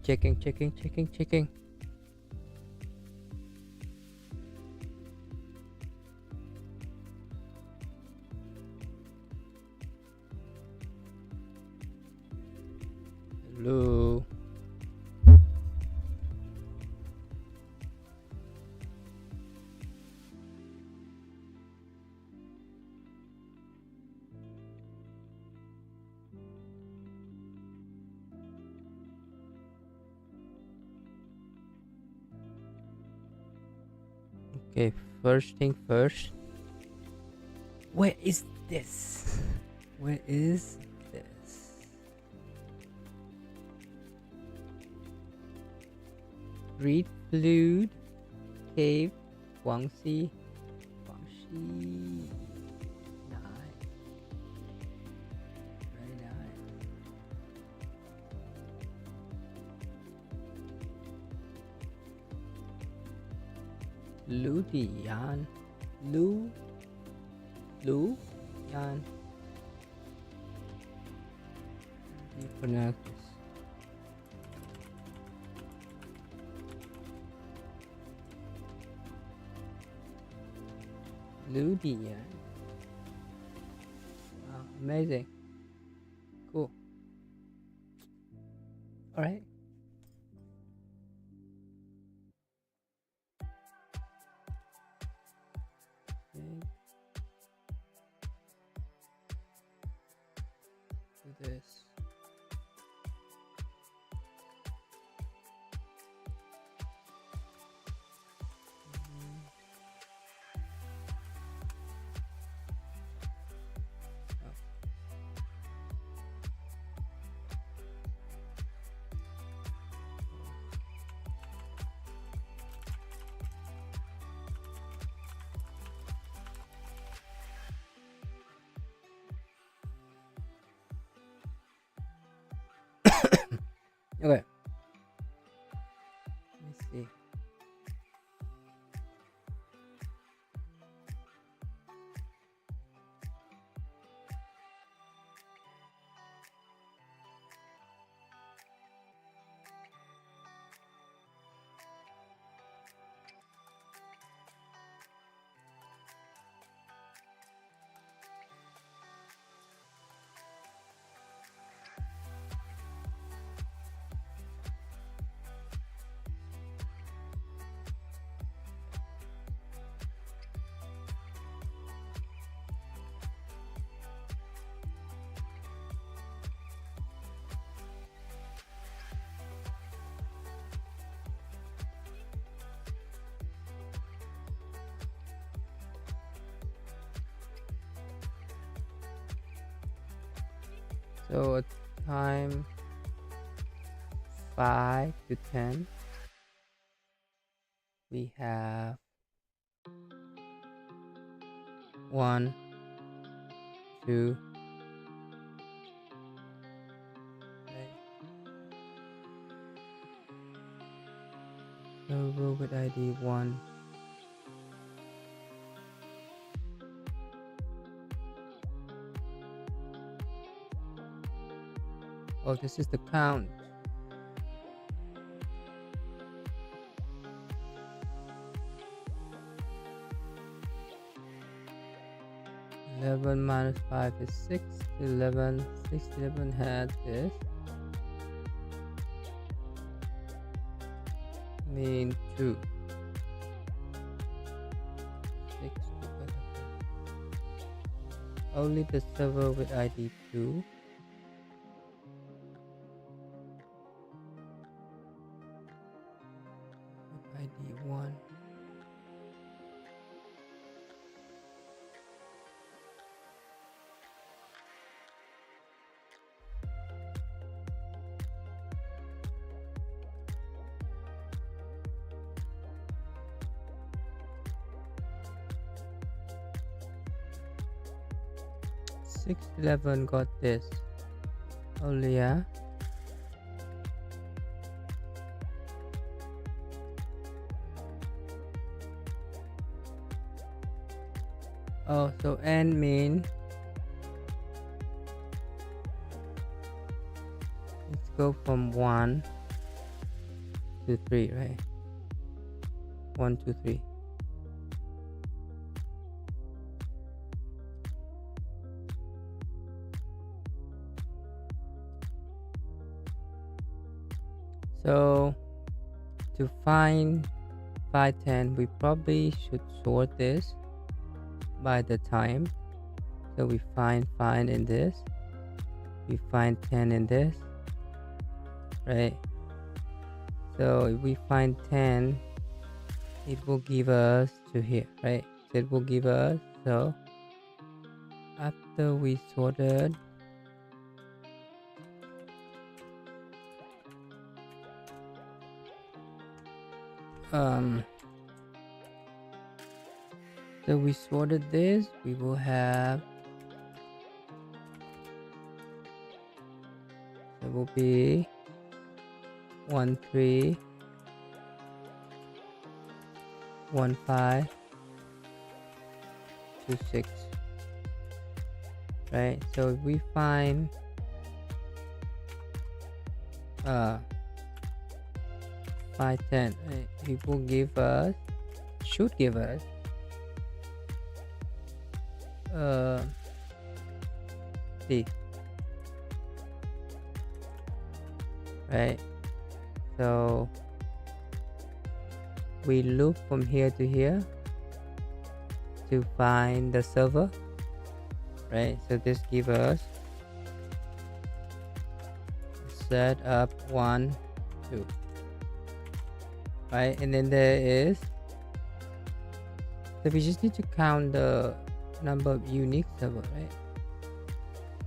Checking. Hello. Okay, first thing first. Where is this? Where is this? Reed Flute Cave Guangxi. Nice. Very nice. Ludian. Lu Yan. How do you pronounce this? Ludian. Wow, amazing. Cool. Alright. Okay. Do this. Okay. Let me see. So at time 5 to 10, we have 1, 2, server with ID 1. Oh, this is the count. -5 is 6. 11. 6 to 11 has this. Mean 2. 6 to 11. Only the server with ID 2. ID 1. Six 11 got this. Only, yeah. Oh, so n mean let's go from 1 2 3, right? 1 2 3. So to find 510, we probably should sort this by the time. So we find 5 in this, we find 10 in this, right? So if we find 10, it will give us to here, right? So it will give us, so after we sorted, so we sorted this, we will have, it will be 1 3 1 5 2 6, right? So if we find 5 10, right, it will give us, should give us C, right? So we loop from here to here to find the server, right? So this gives us set up 1 2, right? And then there is, so we just need to count the number of unique server, right?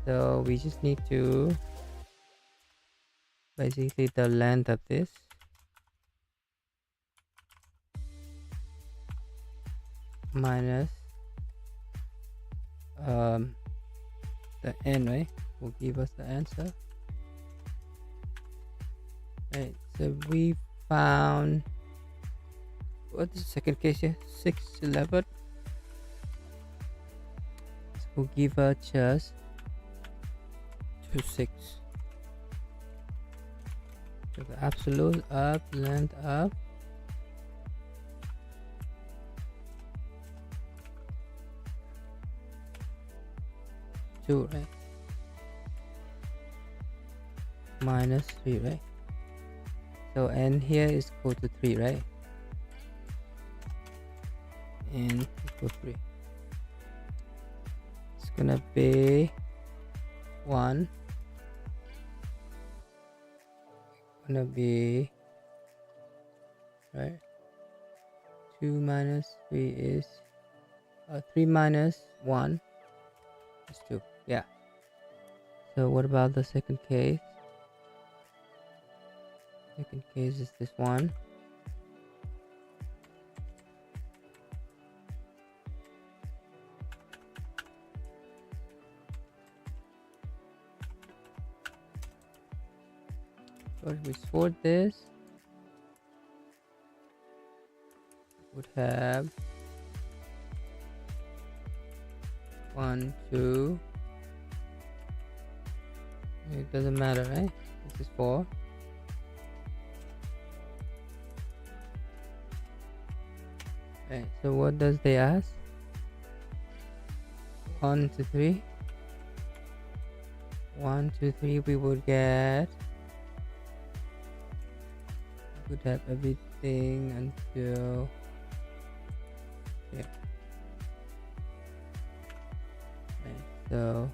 So we just need to basically the length of this minus the n, right, will give us the answer, right? So we found, what is the second case here? 6 11. This will give us just 2 6. So the absolute up, length up, two, right? Minus 3, right? So n here is equal to 3, right? N equal 3. It's gonna be 1, gonna be, right, 2 minus 3 is 3 minus 1 is 2. Yeah. So what about the second case? Second case is this one. But we sort this, would have 1 2, it doesn't matter, right? This is 4, right? So what does they ask? 1 2 3, 1 2 3, we would get, we would have everything until here, right? So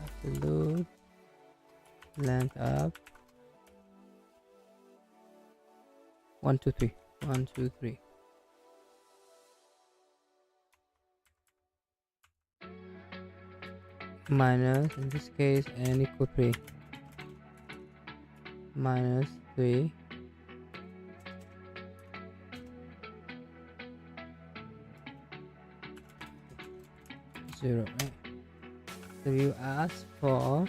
absolute length up 1 2 3, 1 2 3, minus, in this case, n equal 3, minus 3, zero, right? So you ask for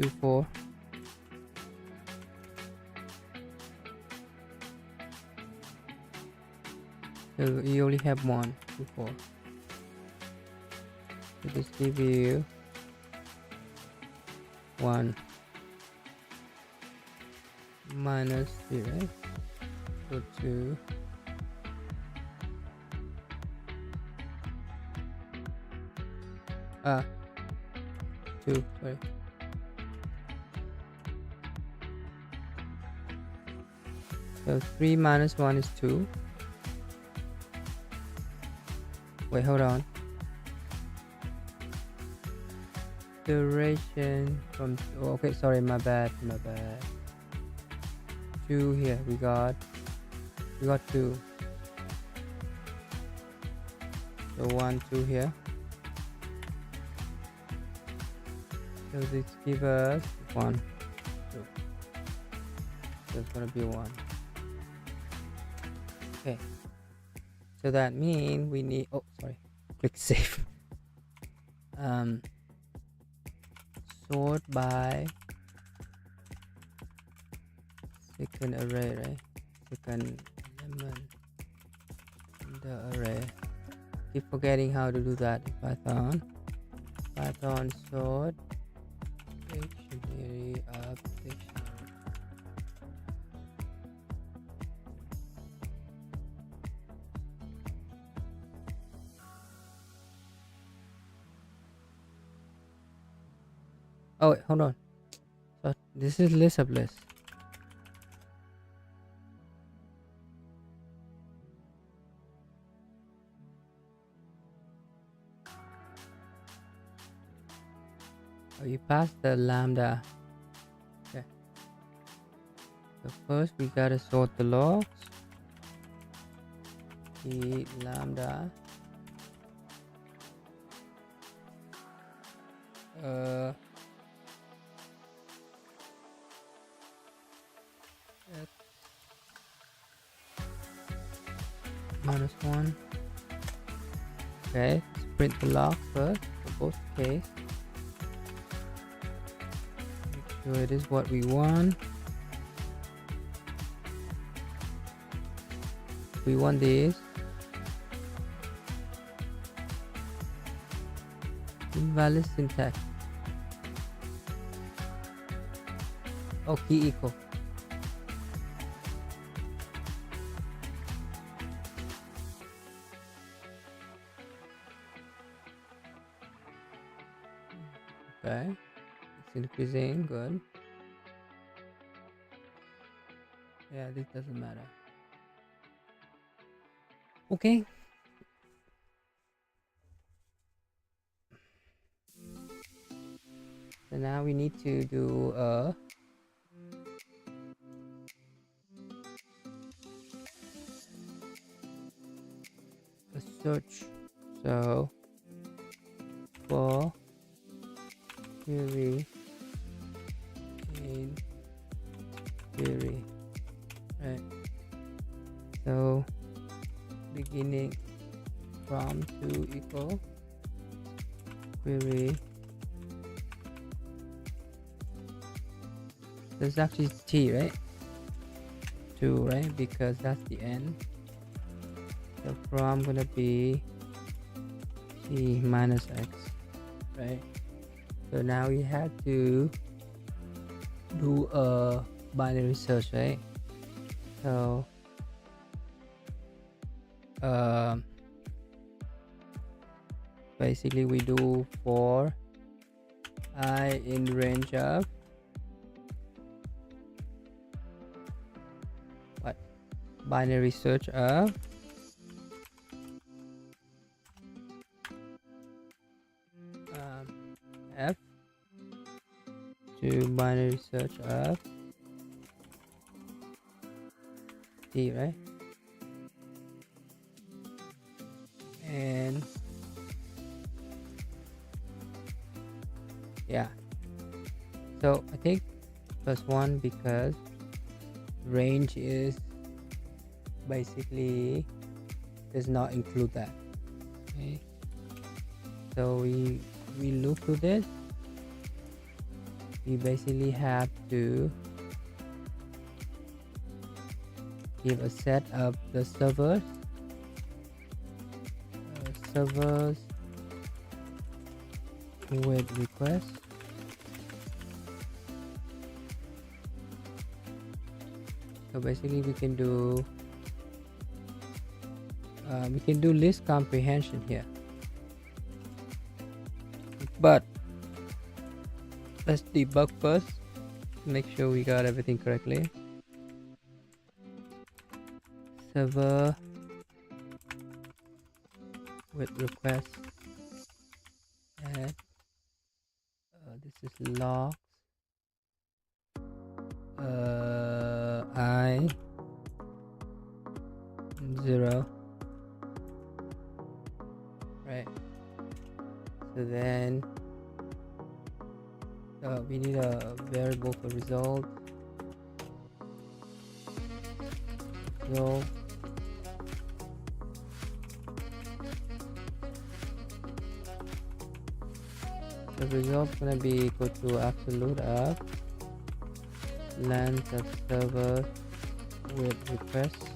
2 4, so you only have 1 2 4, so this give you 1 minus 3, right? So 2 2, sorry. So 3 minus 1 is 2. Wait, hold on. Duration from, okay, sorry, my bad. 2 here, we got 2. So 1, 2 here. So this gives us 1, 2. So it's gonna be 1. Okay. So that means we need, oh sorry, click save. Sort by second array, right? Second element in the array. Keep forgetting how to do that in Python. Python sort dictionary of dictionary. Oh wait, hold on. So this is list of lists. Oh, you passed the lambda. Okay. So first we gotta sort the logs. The lambda. X minus 1. Okay, let's print the log first for both cases. Make sure it is what we want. We want this. Invalid syntax. Oh, key equal. Okay, it's increasing, good. Yeah, this doesn't matter. Okay. So now we need to do a search. So for query in query, right? So beginning from to equal query. There's actually t, right? 2, right? Because that's the end. So from gonna be t minus x, right? So now we have to do a binary search, right? So basically we do for I in range of what? Binary search of f to binary search of t, right? And yeah, so I think +1 because range is basically does not include that. Okay, so we look to this. We basically have to give a set of the servers with request So basically we can do list comprehension here, but let's debug first, make sure we got everything correctly. Server with request, and this is logs I 0, right? So then we need a variable for result. So the result is gonna be equal to absolute of length of server with request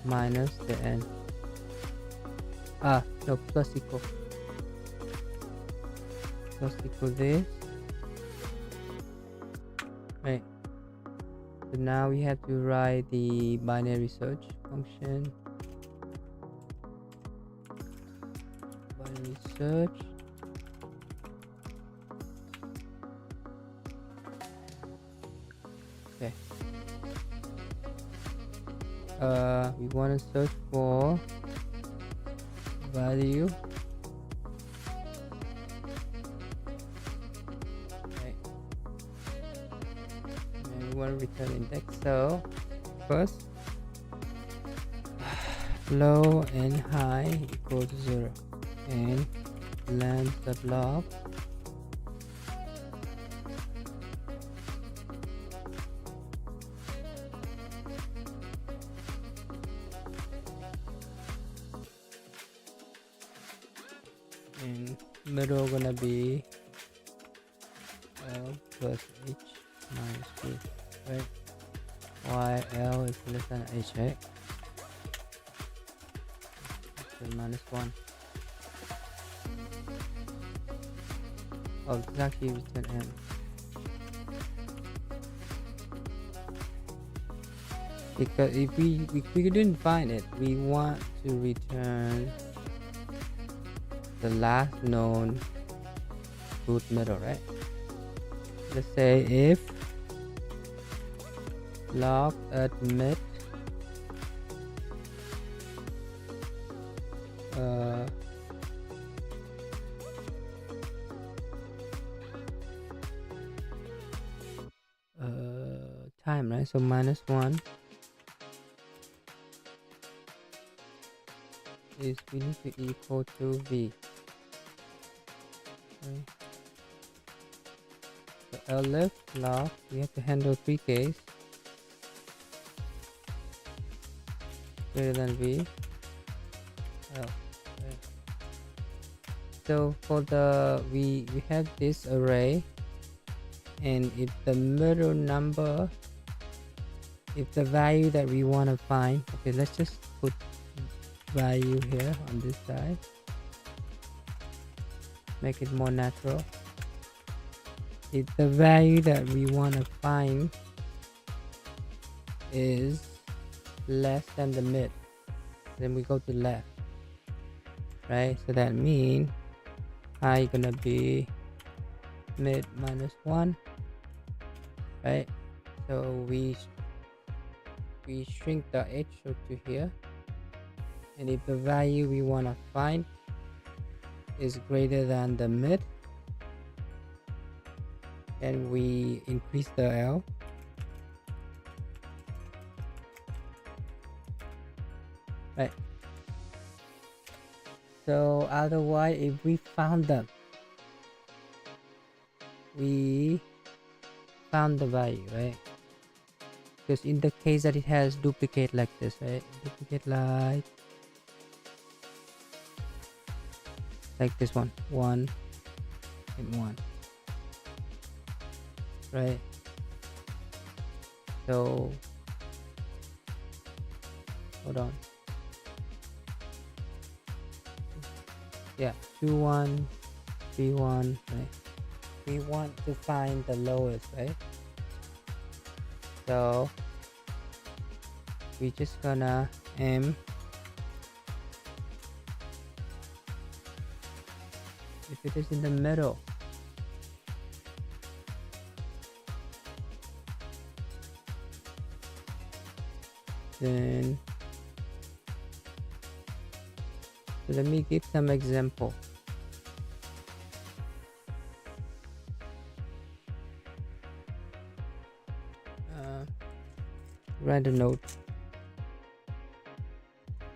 minus the n. No, plus equal this, right? So now we have to write the binary search function. Binary search. Okay. We want to search for value. Okay. And we want to return index. So first, low and high equals 0, and length of log and middle gonna be L plus H minus 2, right? While L is less than H, right? So minus 1. Oh, it's actually return M. Because if we didn't find it, we want to return the last known root middle, right? Let's say if log admit time, right? So minus 1 is we need to equal to v. Okay. So elif log, we have to handle 3 case greater than v L. Okay. So for the we have this array, and if the middle number, if the value that we want to find, okay, let's just put value here on this side, make it more natural. If the value that we want to find is less than the mid, then we go to left, right? So that means high gonna be mid minus 1, right? So we shrink the h to here, and if the value we want to find is greater than the mid, then we increase the L, right? So otherwise, if we found them, we found the value, right? Because in the case that it has duplicate like this, right? Duplicate like this one, 1 and 1, right? So hold on, yeah, 2 1 3 1, right? We want to find the lowest, right? So we just gonna m, if it is in the middle, then so let me give some example. Write a note.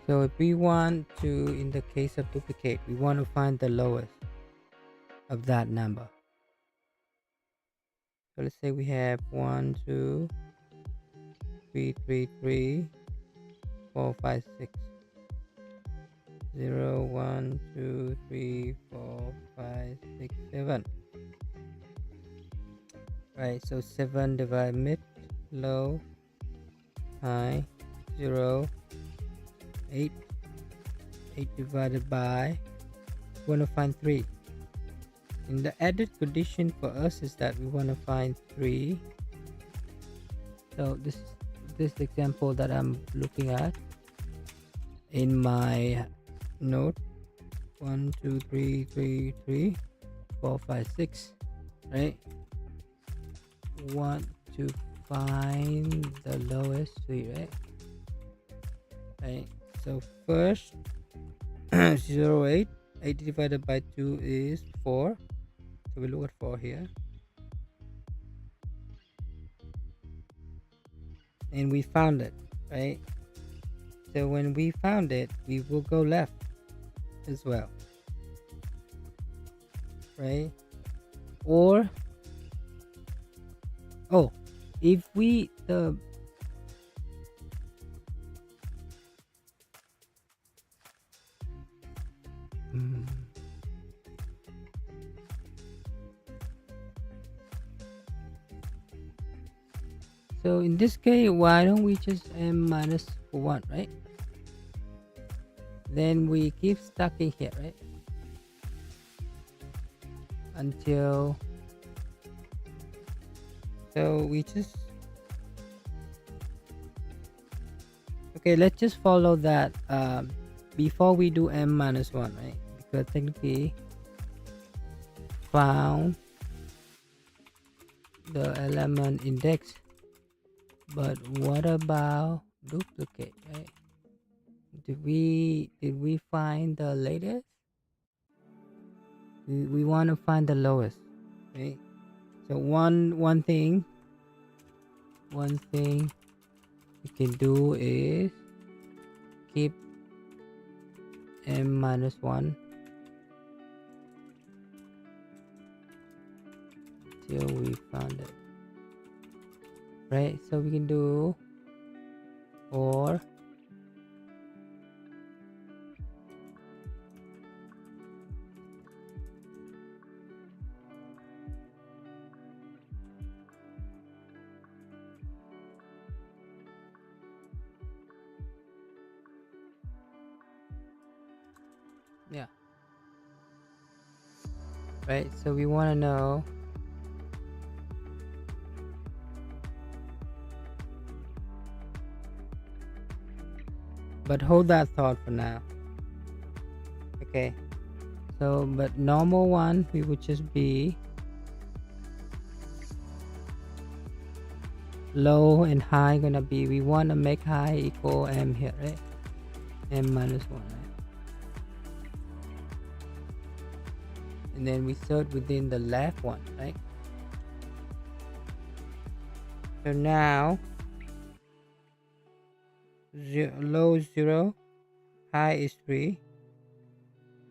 So if we want to, in the case of duplicate, we want to find the lowest of that number. So let's say we have 1 2 3 3 3 4 5 6 0 1 2 3 4 5 6 7. Right, so 7 divided mid, low, high, 0, 8. 8 divided by, we want to find 3. In the added condition for us is that we want to find 3. So this example that I'm looking at in my note, 1 2 3 3 3 4 5 6, right? Want to find the lowest 3, right? So first 0 8 divided by 2 is 4, so we look at 4 here, and we found it, right? So when we found it, we will go left as well, right? Or if we so in this case, why don't we just m minus 1, right? Then we keep stacking here, right? Until, so we just, okay, let's just follow that before we do m minus 1, right? Because technically found the element index, but what about duplicate, right? Did we find the latest? We want to find the lowest, right? So one thing you can do is keep m minus 1 till we found it, right? So we can do, or yeah, right? So we want to know but hold that thought for now. Okay, so but normal one, we would just be low and high gonna be, we want to make high equal m here, right? M minus 1, right? And then we sort within the left one, right? So now low is 0, high is 3,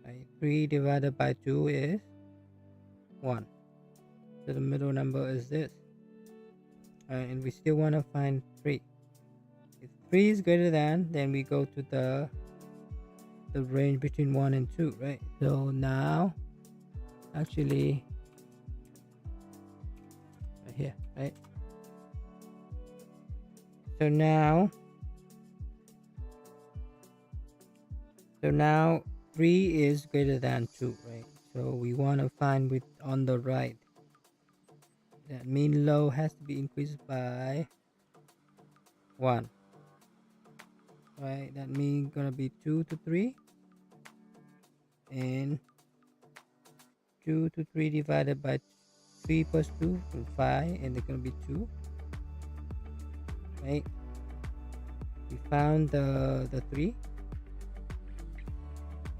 right? 3 divided by 2 is 1, so the middle number is this, and we still want to find 3. If 3 is greater than, then we go to the range between 1 and 2, right? So now actually right here, right? So now 3 is greater than 2, right? So we want to find with on the right, that mean low has to be increased by 1. right? That means gonna be 2 to 3, and 2 to 3 divided by 3 plus 2 is 5, and they're gonna be 2, right? We found the 3,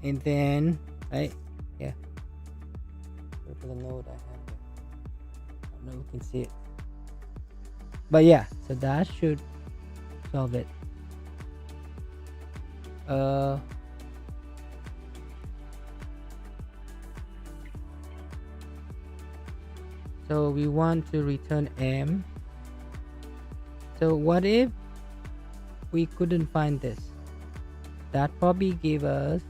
and then, right, yeah, go to the node I have here. I don't know if you can see it, but yeah, so that should solve it. So we want to return m. So what if we couldn't find this? That probably gave us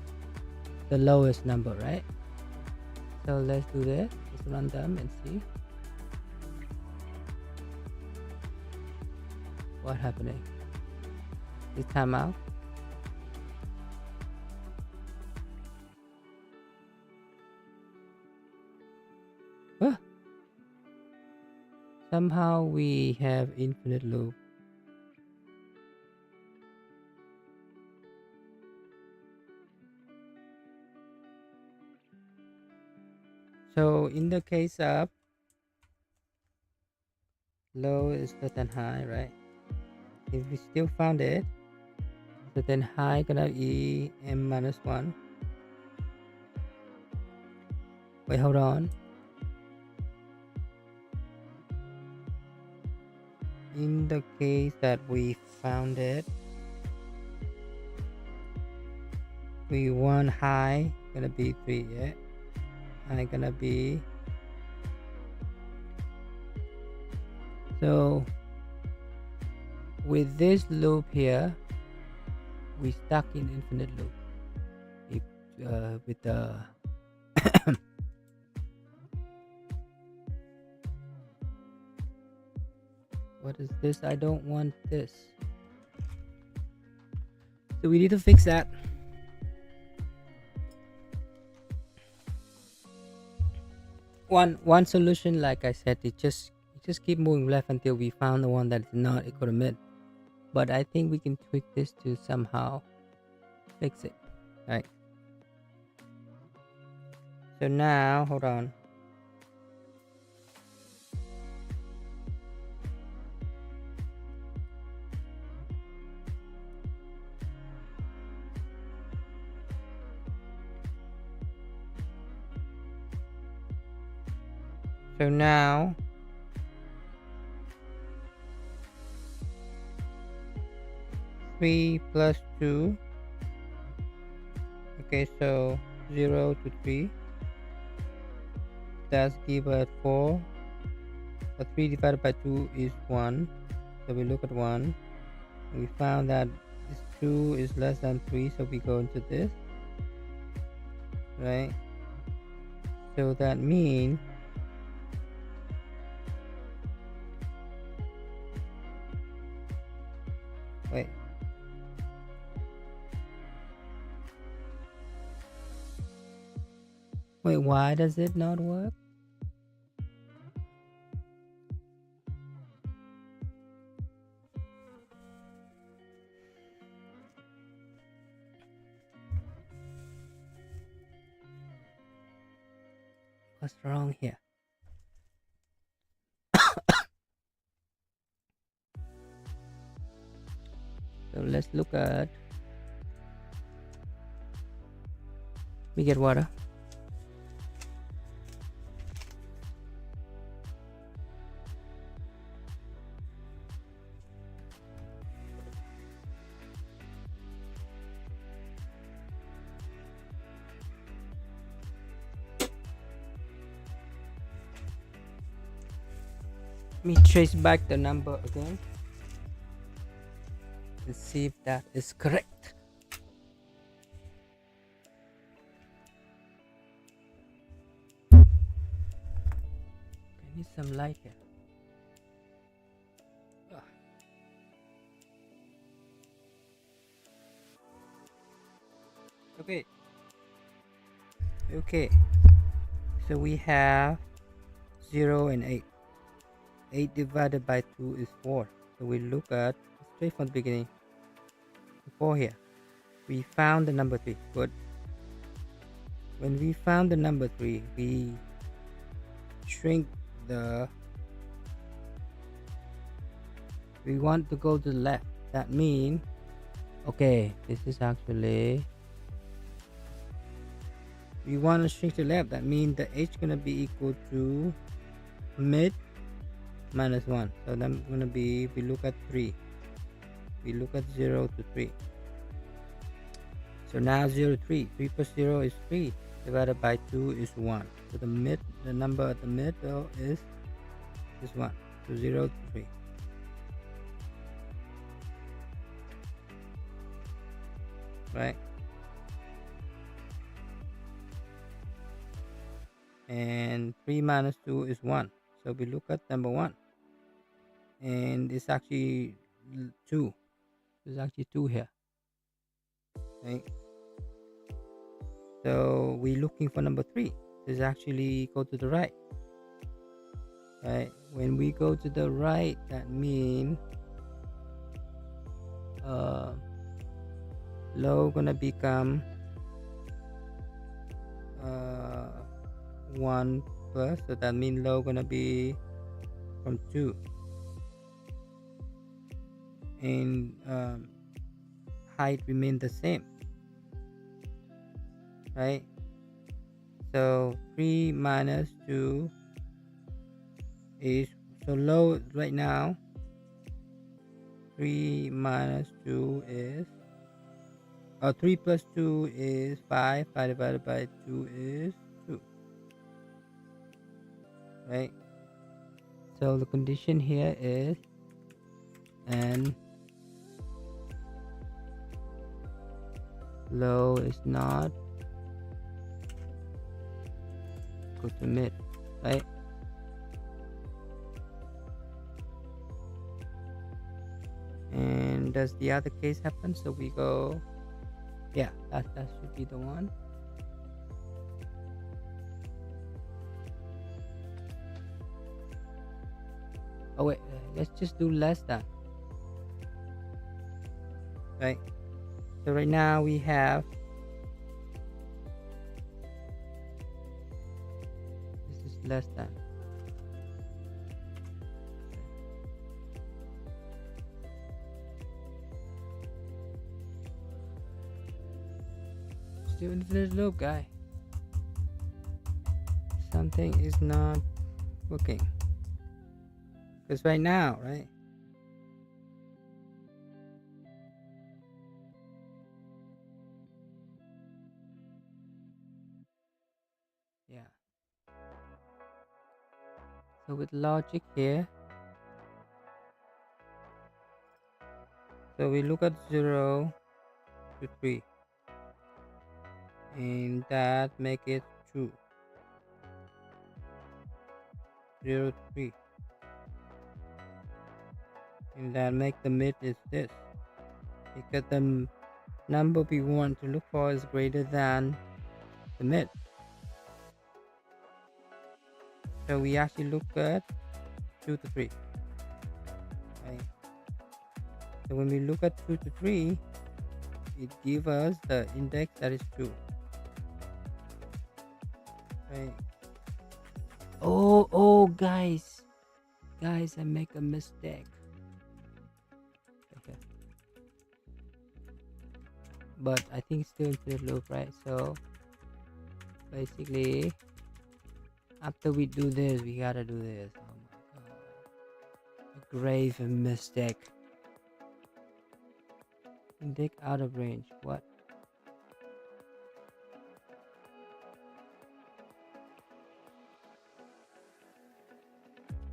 the lowest number, right? So let's do this. Let's run them and see what's happening. This time out. Ah, somehow we have infinite loop. So in the case of low is less than high, right? If we still found it, so then high gonna be m minus 1. Wait, hold on. In the case that we found it, we want high gonna be 3, yeah? High gonna be, so with this loop here, we stuck in infinite loop. If, with the what is this? I don't want this. So we need to fix that. One solution, like I said, it just keep moving left until we found the one that's not equal to mid. But I think we can tweak this to somehow fix it, right? So now, hold on. So now, three plus two. Okay, so 0 to 3. That's give us 4. 3 divided by 2 is 1. So we look at 1. We found that this 2 is less than 3, so we go into this, right? So that means wait. Wait, why does it not work? What's wrong here? So let's look at, we get water. Let me trace back the number again and see if that is correct. I need some light here. Okay. Okay. So we have 0 and 8. 8 divided by 2 is 4. So we look at straight from the beginning. 4 here. We found the number 3. Good. When we found the number 3, we shrink the, we want to go to the left. That means, okay, this is actually, we want to shrink to the left. That means the h gonna be equal to mid minus 1. So then gonna be, we look at 3. We look at 0 to 3. So now 0 to 3. 3 plus 0 is 3. Divided by 2 is 1. So the number at the middle is 1. So 0 to 3. Right? And 3 minus 2 is 1. So we look at number 1. And it's actually 2. There's actually 2 here. Right? So we're looking for number 3. This actually go to the right. Right? When we go to the right, that means low gonna become 1 plus, so that means low gonna be from 2, and height remain the same, right? So 3 minus 2 is, so low right now 3 minus 2 is 3 plus 2 is 5. 5 divided by 2 is 2. Right? So the condition here is, and low is not equal to mid. Right? And does the other case happen? So we go, yeah, that should be the one. Oh wait, let's just do less than. Right? So right now we have, this is less than. Still infinite loop, guy. Something is not working. Because right now, right? Yeah. So with logic here, so we look at 0 to 3, and that make it true. 0 to 3, and that make the mid is this, because the number we want to look for is greater than the mid. So we actually look at 2 to 3. Right? So when we look at 2 to 3, it gives us the index that is 2. Right? Oh, guys, I make a mistake. Okay. But I think it's still infinite loop, right? So basically, after we do this, we gotta do this. Oh my god, a grave mistake. Index out of range. What?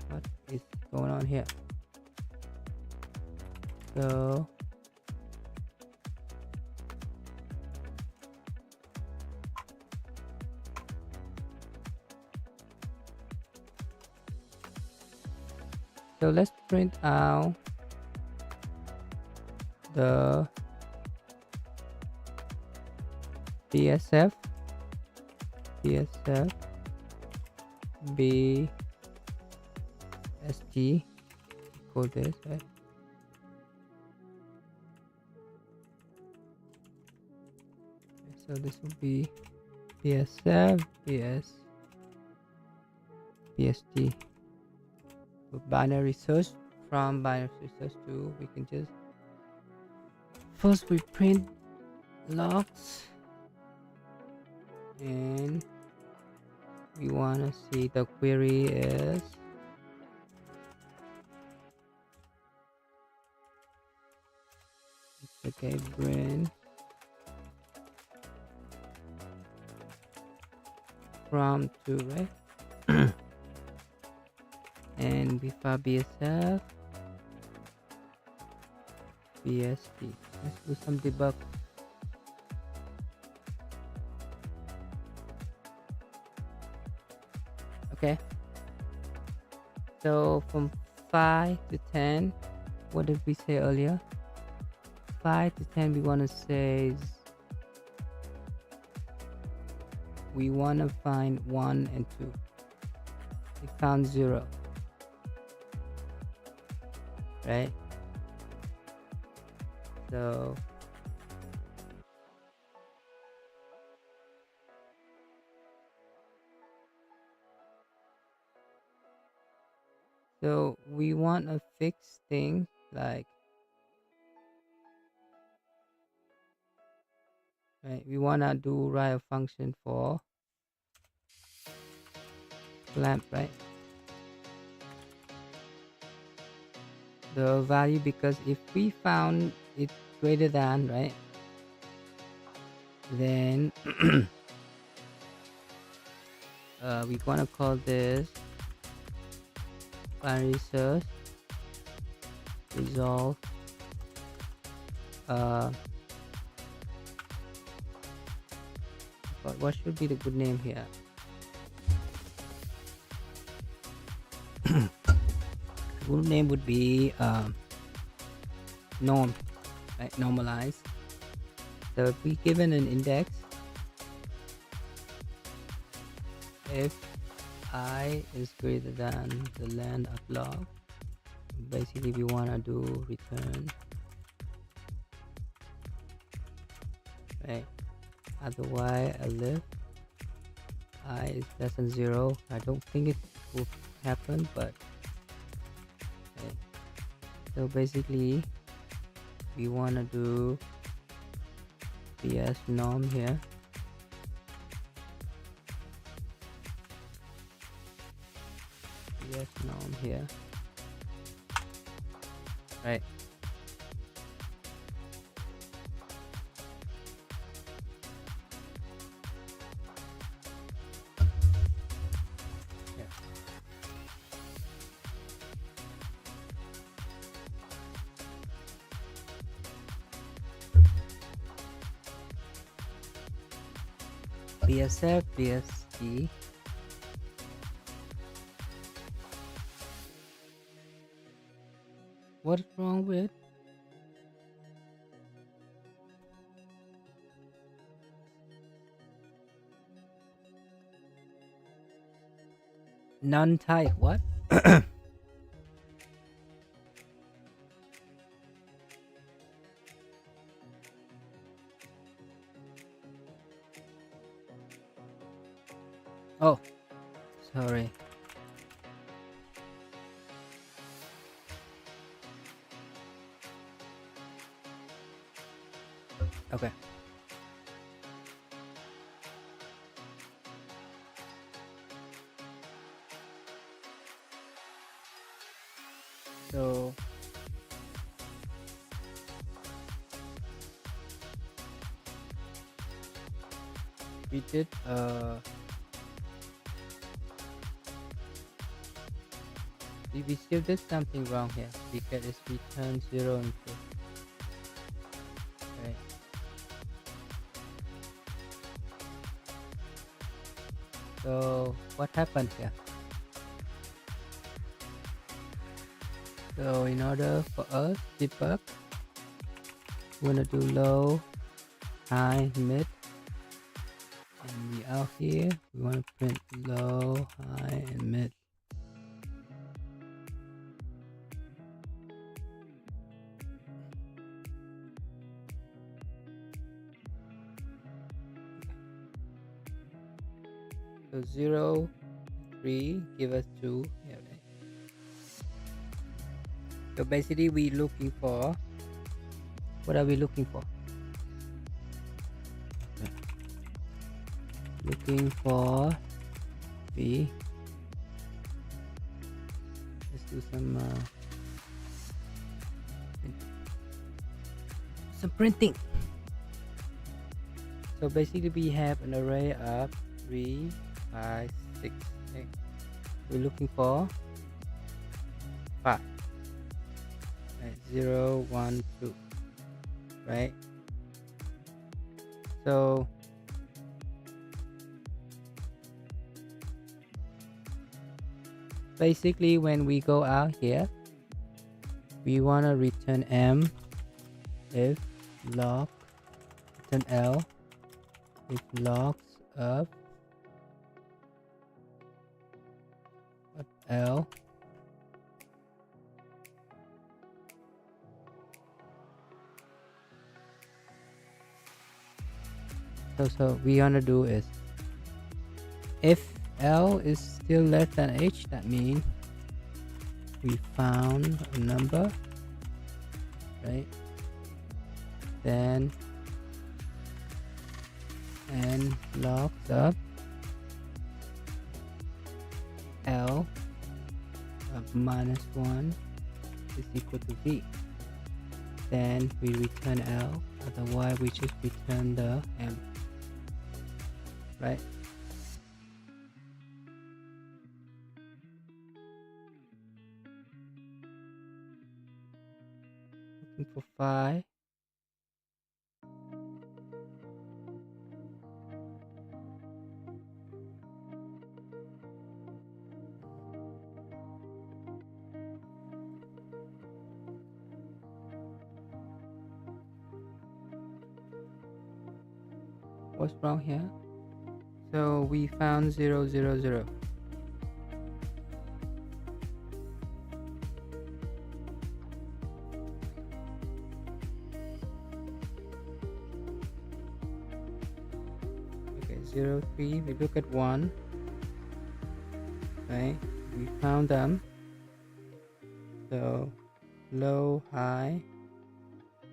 What is going on here? So let's print out the BSF BST equal this, right? So this will be BSF, BST. So binary search. From binary search to, we can just first we print logs, and we want to see the query is okay, print from to, right? And before BSF, BST. Let's do some debug. Okay. So from 5 to 10, what did we say earlier? 5 to 10, we want to say we want to find 1 and 2. We found 0, right? So we want a fixed thing, like, right, we want to do write a function for lamp, right? The value, because if we found it greater than, right, then we want to call this binary search resolve but what should be the good name here? Good name would be norm, right? Normalize. So if we given an index, if I is greater than the length of log, basically we want to do return, right? Otherwise if I is less than 0, I don't think it will happen, but okay. So basically we want to do BS norm here, BS norm here, right? Yeah. BSF, BST. What's wrong with non-type? What? Oh, sorry. Okay. So we did we still did something wrong here because it's returned 0 and 2. Right. So what happened here? So in order for us debug, we're gonna do low, high, mid, and we out here we want to print low, high, and mid. So 0, 3 give us 2. Yeah, right. So basically we looking for, what are we looking for? Looking for B. Let's do some printing. So basically we have an array of 3, 5, 6. Okay. We're looking for 5. Right, 0, 1, 2. Right? So basically when we go out here, we want to return M if log, return L if logs of L so we want to do is, if L is still less than H, that means we found a number, right? Then n logs of L of -1 is equal to V. Then we return L, otherwise we just return the M, right? Looking for 5. What's wrong here? So we found 0, 0, 0. Okay, 0, 3. We look at 1. Okay, we found them. So low, high,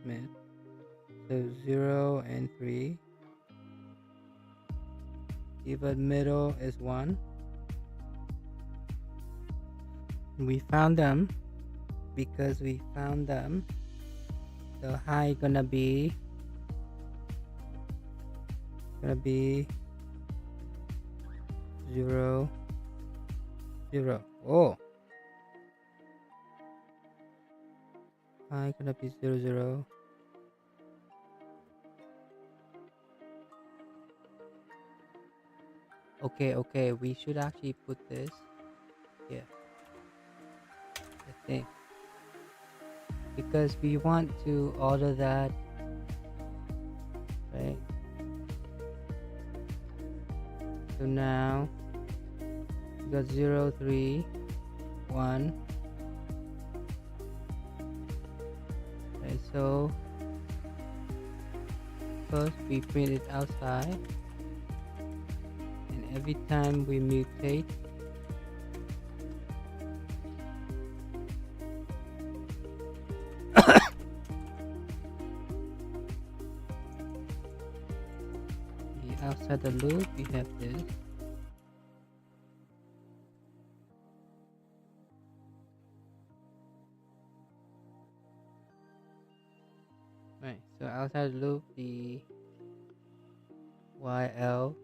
mid. So 0 and 3. Even middle is 1. We found them. Because we found them, the high gonna be 0, 0. Oh, high gonna be 0, 0. Okay, we should actually put this here, I think, because we want to order that, right? So now we got 0, 3, 1. Right, so first we print it outside, and every time we mutate, outside the loop we have this. Right, so outside the loop the YL,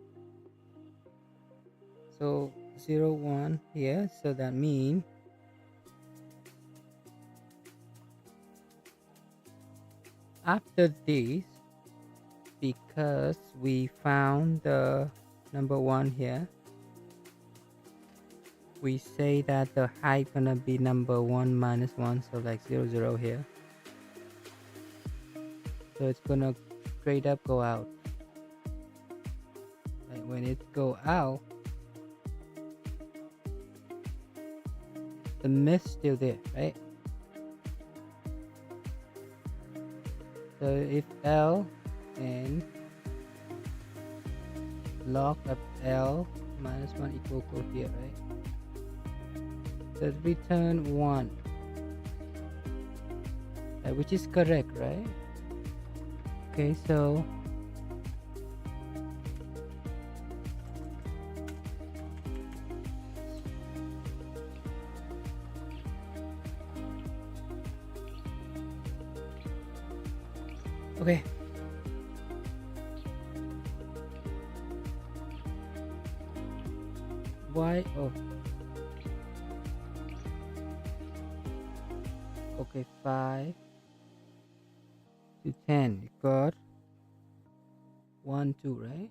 so 0, 1 here, so that means after this, because we found the number 1 here, we say that the height gonna be number 1 minus 1, so like 0, 0 here. So it's gonna straight up go out. Like when it go out, the mist still there, right? So if L and log of L minus 1 equal here, right? Let's return 1, which is correct, right? Okay, so okay, why? Oh, okay, 5 to 10. You got 1 2, right?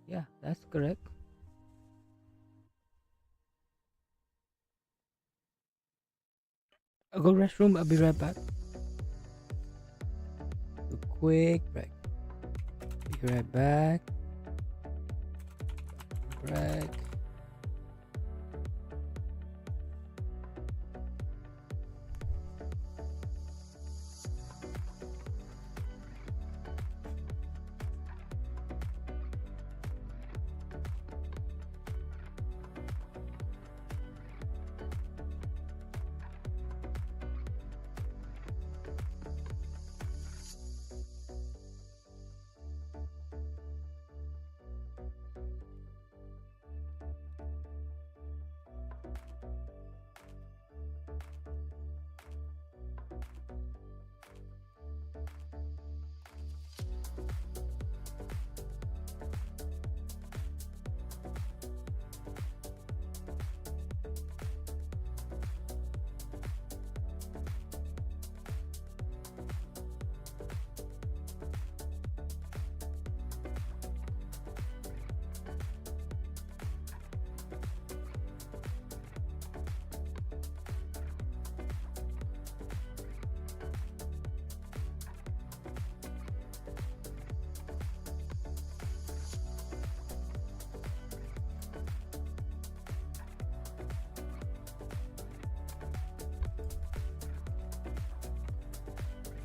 Yeah, that's correct. I'll go restroom. I'll be right back. A quick break. Be right back. Break.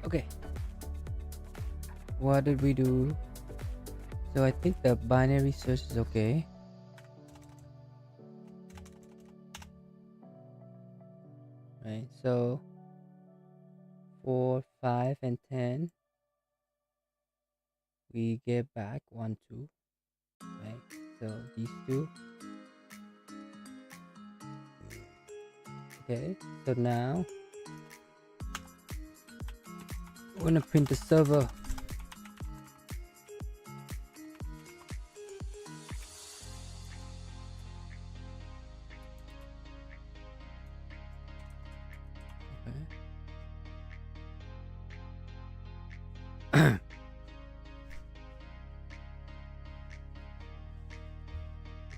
Okay, what did we do? So I think the binary search is okay. Right, so 4 5 and 10, we get back 1 2, right? So these two. Okay, so now we're gonna print the server. Okay.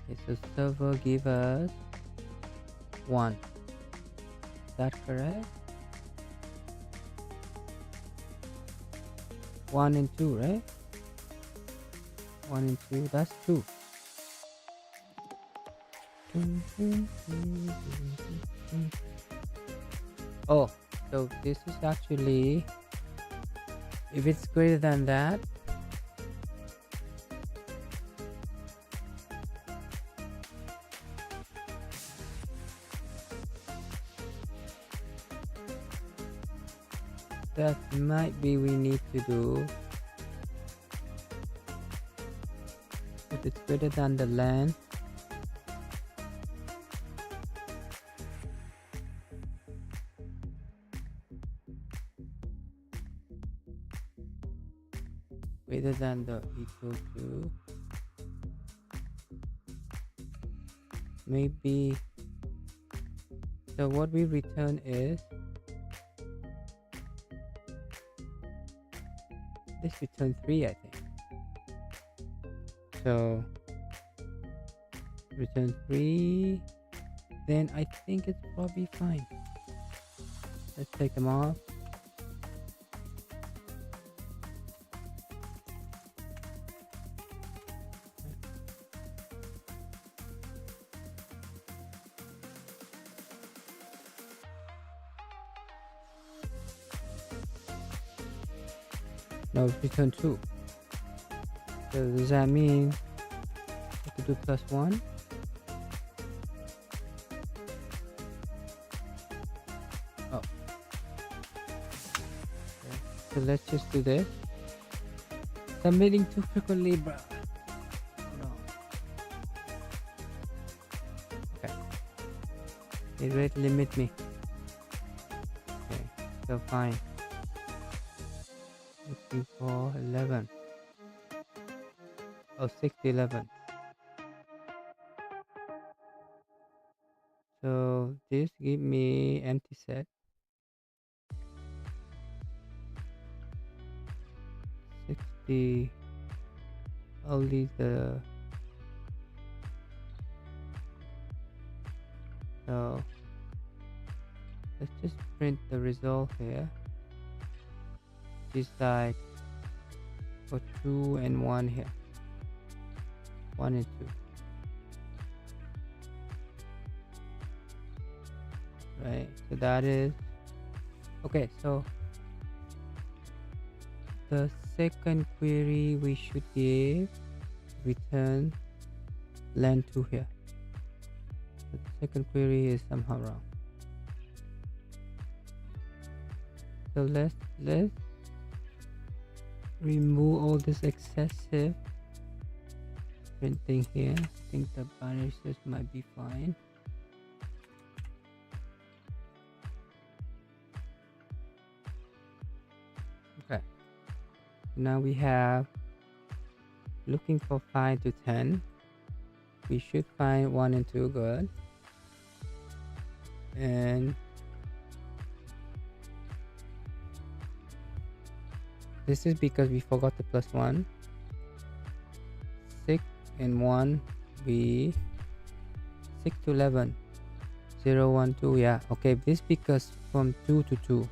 Okay, so server give us 1. Is that correct? 1 and 2, right? 1 and 2, that's 2. Oh, so this is actually, if it's greater than that, that might be we need to do, if it's greater than the length, greater than the equal to, maybe, so what we return is, this return 3, I think. So return 3, then I think it's probably fine. Let's take them off. No, return 2. So does that mean I could do +1? So let's just do this. Submitting too frequently, bro. No. Okay. It will limit me. Okay. So fine. Looking for 11. Oh, 6 to 11. So this give me empty set. 60. Only the. So let's just print the result here. Just like for 2 and 1 here. 1 and 2. Right, so that is okay. So the second query we should give return len 2 here. So the second query is somehow wrong. So let's remove all this excessive printing here. I think the binary search might be fine. Okay, now we have looking for 5 to 10. We should find 1 and 2. Good. And this is because we forgot the +1. 6 and 1. We 6 to 11. 0 1 2. Yeah, okay, this because from 2 to 2,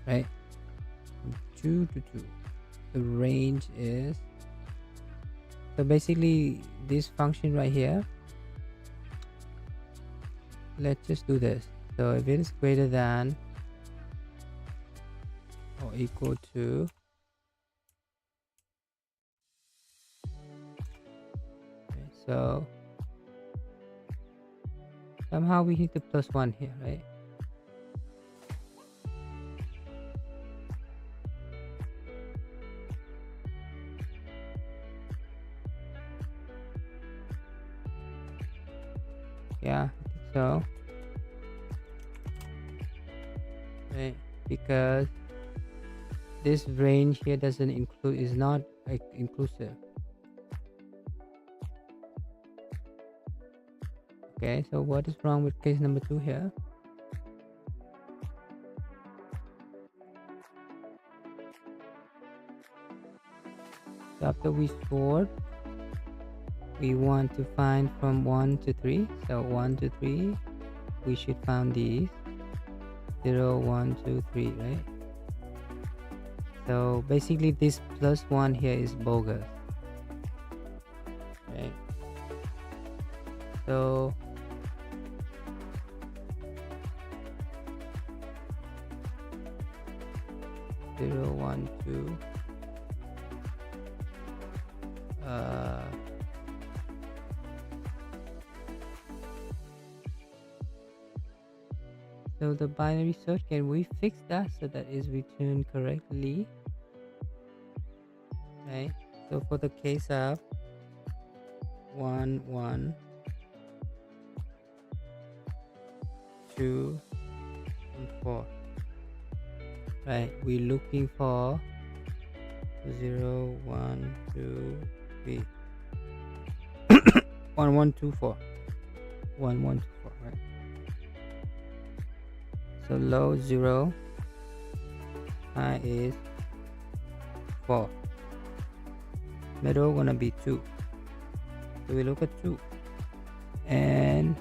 right? From 2 to 2 the range is, so basically this function right here, let's just do this. So if it is greater than or equal to, okay, so somehow we hit the +1 here, right? Yeah, I think so. Right, because this range here doesn't include, is not inclusive. Okay, so what is wrong with case number 2 here? So after we sort, we want to find from 1 to 3. So 1 to 3, we should find these 0 1 2 3, right? So basically this +1 here is bogus, right? So zero, 1, 2. So the binary search, can we fix that so that is returned correctly? Right. So for the case of 1 1 2 and 4, right, we're looking for 0 1 2 3 1 1 2 4 1 1 2 4, right? So low 0, high is 4, middle gonna be 2. So we look at 2 and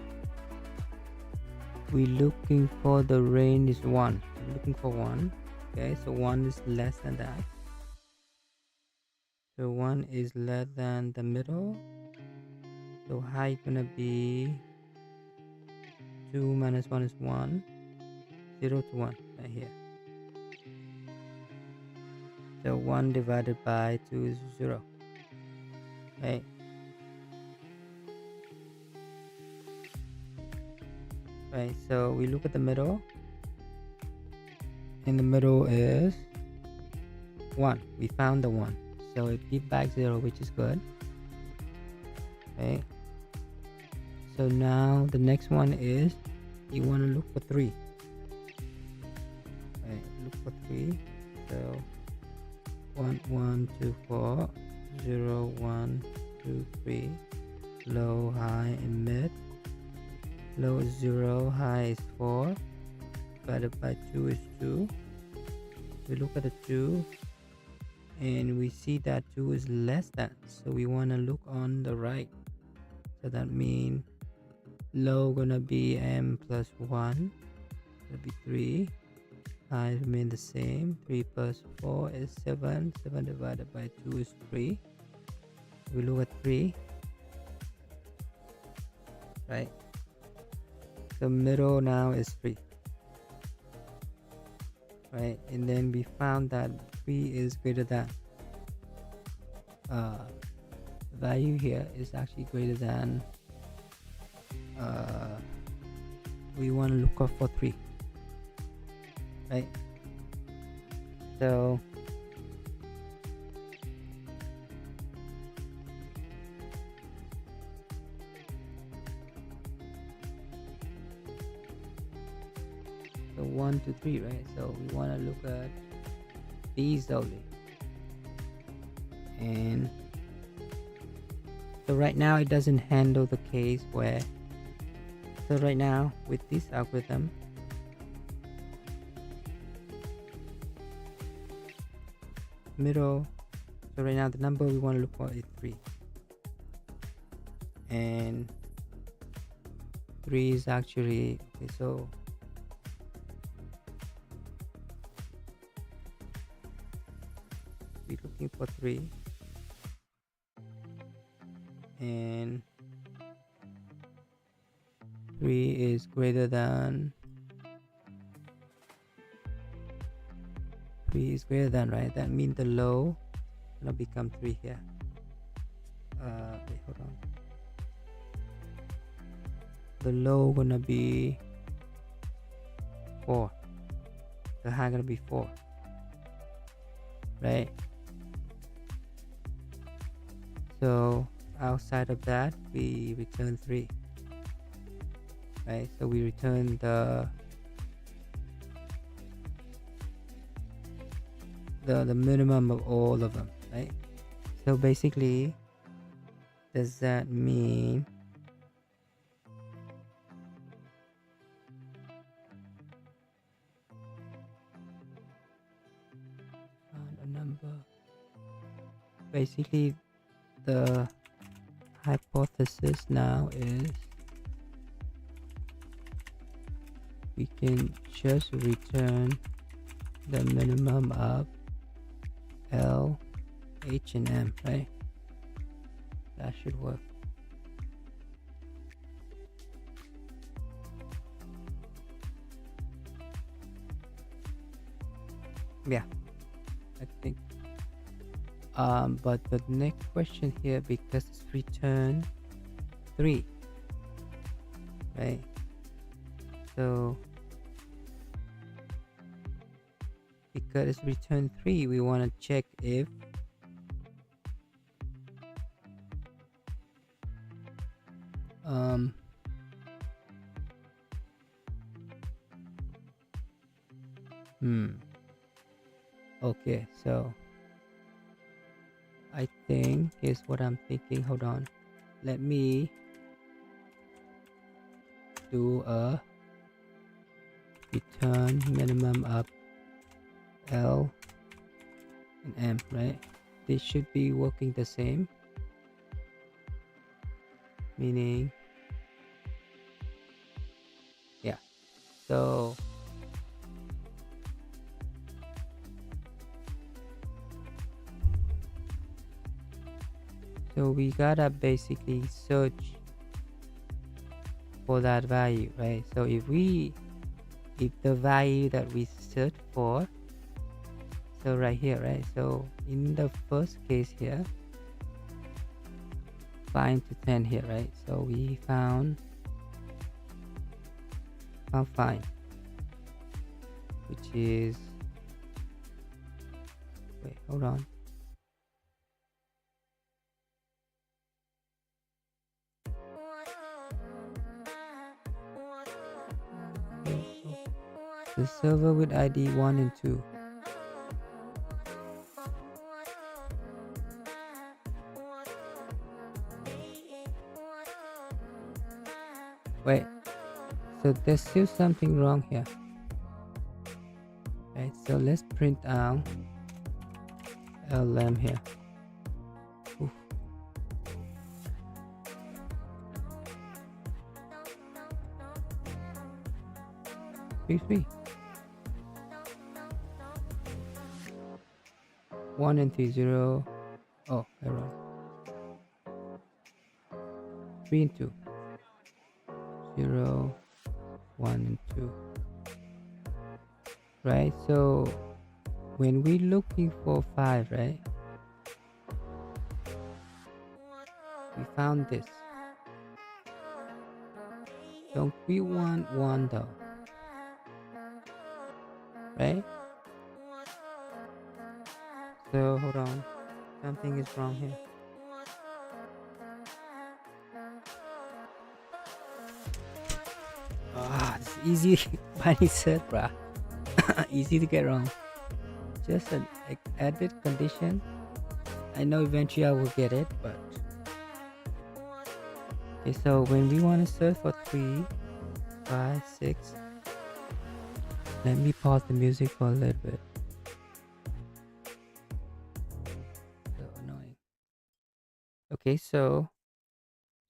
we're looking for the range is 1. I'm looking for 1. Okay, so 1 is less than that. So 1 is less than the middle. So high gonna be 2 minus 1 is 1. 0 to 1 right here. So 1 divided by 2 is 0. Right. Right, so we look at the middle. In the middle is 1. We found the 1. So it gives back 0, which is good. Okay. So now the next one is you want to look for 3. Okay, look for 3. So 1, 1, 2, 4, 0, 1, 2, 3. Low, high, and mid. Low is 0, high is 4. Divided by 2 is 2. We look at the 2 and we see that 2 is less than, so we want to look on the right. So that means low gonna be m plus 1, that'll be 3. High remain the same. 3 plus 4 is 7. 7 divided by 2 is 3. We look at 3, right? The middle now is 3, right? And then we found that 3 is greater than the value here is actually greater than we want to look up for 3, right? So so 1 to 3, right? So we want to look at these only. And so right now it doesn't handle the case where, so right now with this algorithm, middle, so right now the number we want to look for is 3, and 3 is actually okay. So we're looking for 3, and 3 is greater than, 3 is greater than, right? That means the low gonna become 3 here. Wait, hold on. The low gonna be 4. The high gonna be 4, right? So outside of that, we return 3, right? So we return the minimum of all of them, right? So basically, does that mean found a number? Basically, the hypothesis now is we can just return the minimum of L, H, and M, right? That should work. Yeah, I think. But the next question here, because it's return 3, right? So because it's return 3, we want to check if okay, so I think here's what I'm thinking. Hold on, let me do a return minimum of L and M, right? They should be working the same, meaning yeah. So we gotta basically search for that value, right? So if the value that we search for, so right here, right? So in the first case here, 5 to 10 here, right? So we found 5, which is Wait, hold on. The server with ID 1 and 2. Wait, so there's still something wrong here. Right, so let's print out LM here. Oof. Three. 1 and 3 0. Oh, error. 3 and 2. 0 1 and 2. Right, so when we looking for 5, right, we found this. Don't we want 1 though? Right? So hold on, something is wrong here. It's easy by itself, bruh. Easy to get wrong. Just an added condition. I know eventually I will get it, but okay. So when we want to search for 3, 5, 6, let me pause the music for a little bit. So annoying. Okay, so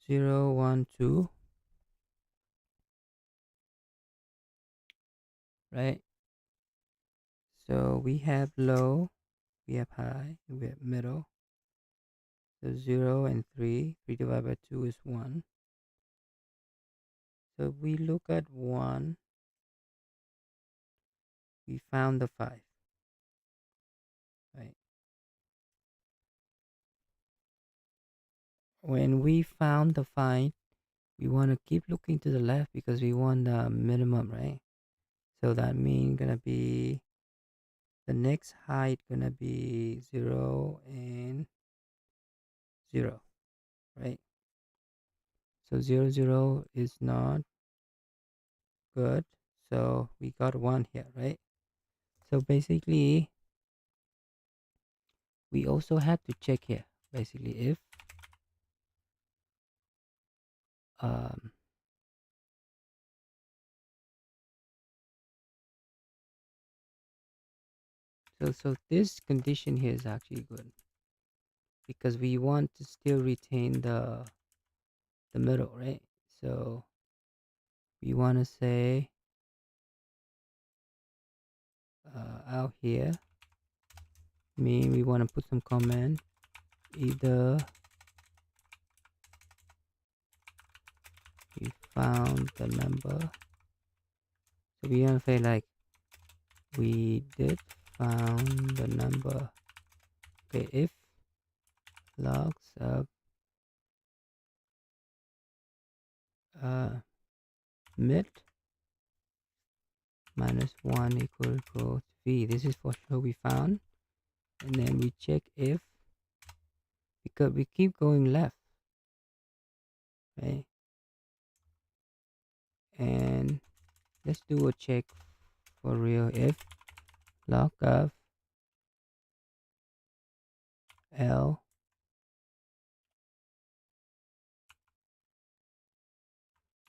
0, 1, 2. Right? So we have low, we have high, we have middle. So 0 and 3. 3 divided by 2 is 1. So we look at 1. We found the 5. Right? When we found the 5, we want to keep looking to the left because we want the minimum, right? So that means gonna be the next height gonna be 0 and 0, right? So 0 0 is not good, so we got 1 here, right? So basically we also have to check here, basically, if um so this condition here is actually good because we want to still retain the middle, right? So we want to say out here, we want to put some comment, either we found the number. So we want to say like we did found the number. Okay, if logs up mid minus 1 equals v. This is for sure we found. And then we check if, because we keep going left, right? And let's do a check for real. If log of L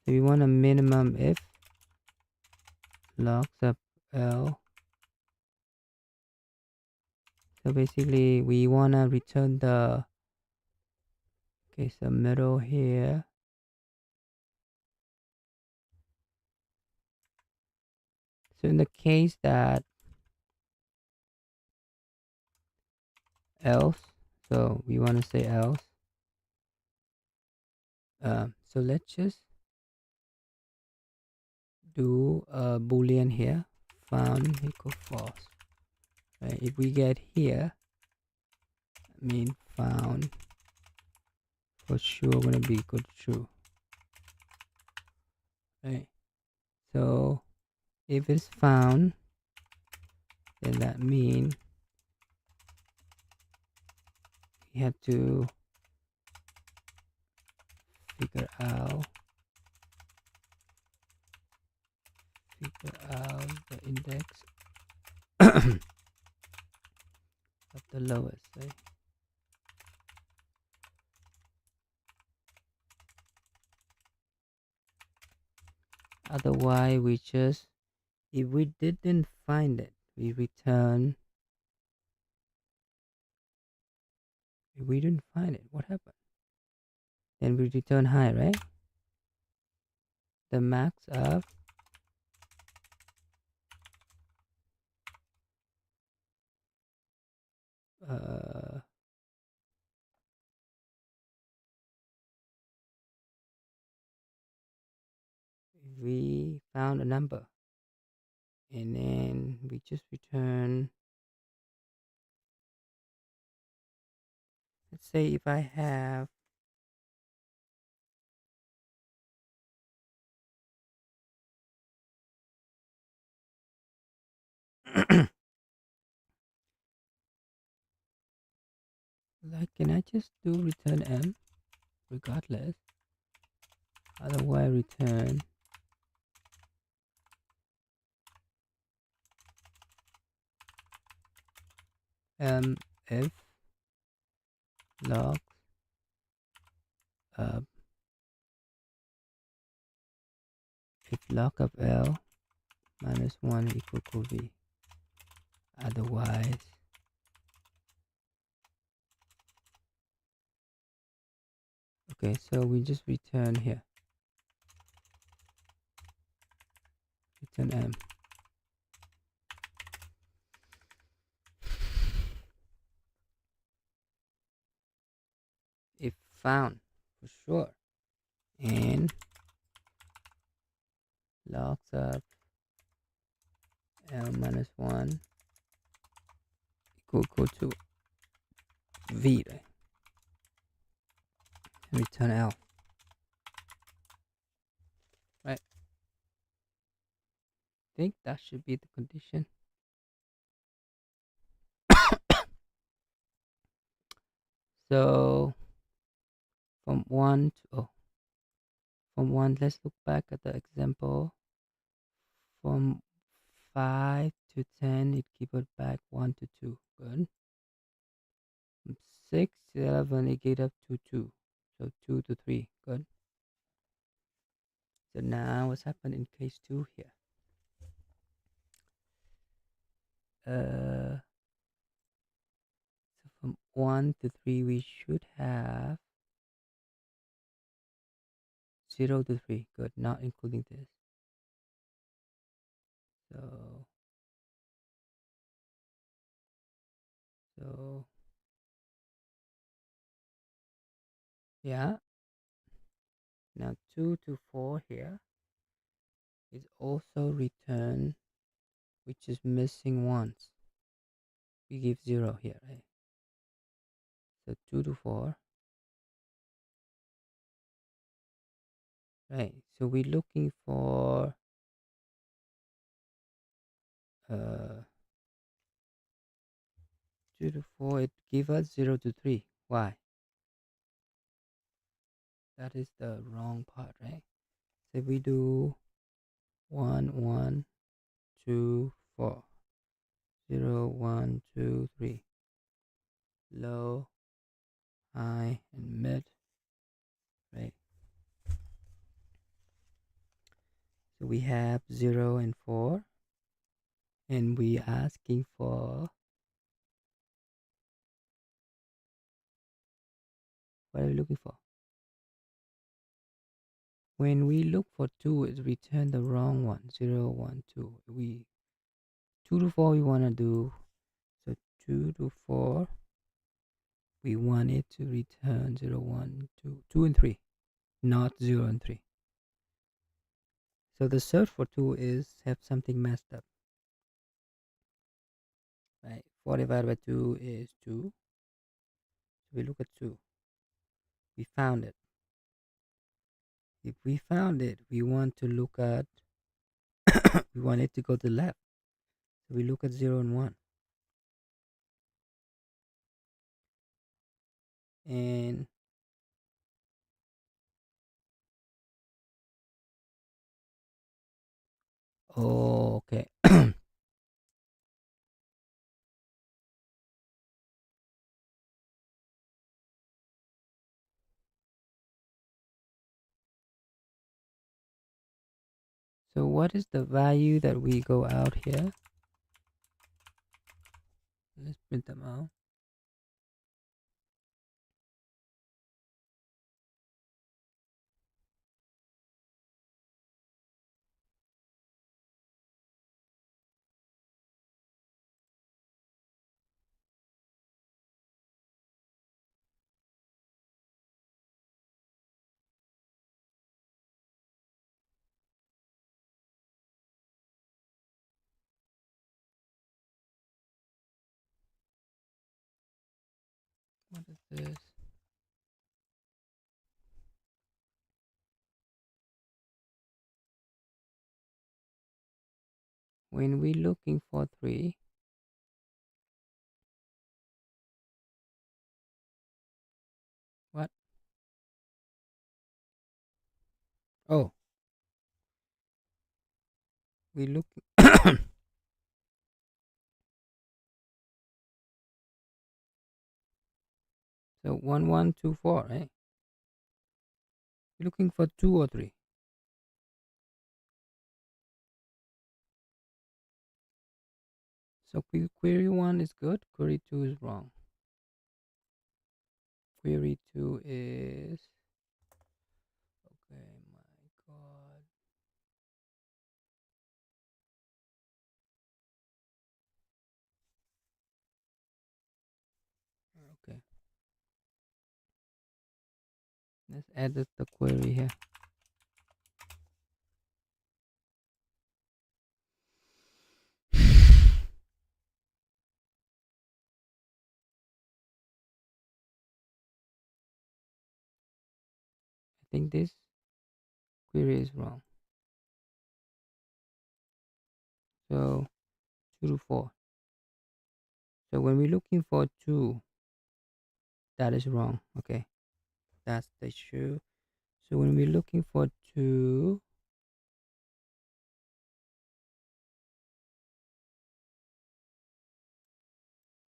so we want a minimum if logs of L. So basically we want to return the, okay, so middle here. So in the case that else, so we want to say else. So let's just do a boolean here, found equal false. Right? If we get here, I mean found for sure gonna be equal to true, right? So if it's found, then that means we have to figure out the index of the lowest, right? Otherwise we just, if we didn't find it, we return. If we didn't find it, what happened? Then we return high, right? The max of uh, we found a number, and then we just return. Let's say if I have like, can I just do return m regardless? Otherwise return if log up, if log of l minus 1 equal to v. Otherwise, okay, so we just return here, return m. If found for sure, and logs of l minus 1 equal to v, right? And return l, right? I think that should be the condition. So from 1 to, from 1, let's look back at the example. From 5 to 10, it give us back 1 to 2. Good. From 6 to 11, it get up to 2. So 2 to 3. Good. So now what's happened in case 2 here? So from 1 to 3, we should have 0 to 3. Good. Not including this. So yeah. Now 2 to 4 here is also return, which is missing ones. We give 0 here, right? So 2 to 4, right? So we're looking for 2 to 4. It give us 0 to 3. Why? That is the wrong part, right? So we do 1 1 2 4, 0 1 2 3, low, high, and mid, right? So we have 0 and 4, and we asking for, what are we looking for? When we look for 2, it return the wrong one. 0 1 2. We 2 to 4 we want to do, so 2 to 4 we want it to return 0 1 2 2 and 3, not 0 and 3. So the search for 2 is have something messed up, right? 4 divided by 2 is 2. So we look at 2, we found it. If we found it, we want to look at we want it to go to the left, so we look at 0 and 1. And oh, okay. So what is the value that we go out here? Let's print them out. What is this? When we looking for 3, what? Oh, we look. So 1124, right? We're looking for 2 or 3. So query 1 is good. Query 2 is wrong. Query 2 is okay. My God. Okay. Let's edit the query here. I think this query is wrong. So 2 to 4. So when we're looking for 2, that is wrong. Okay. That's the issue. So when we're looking for 2,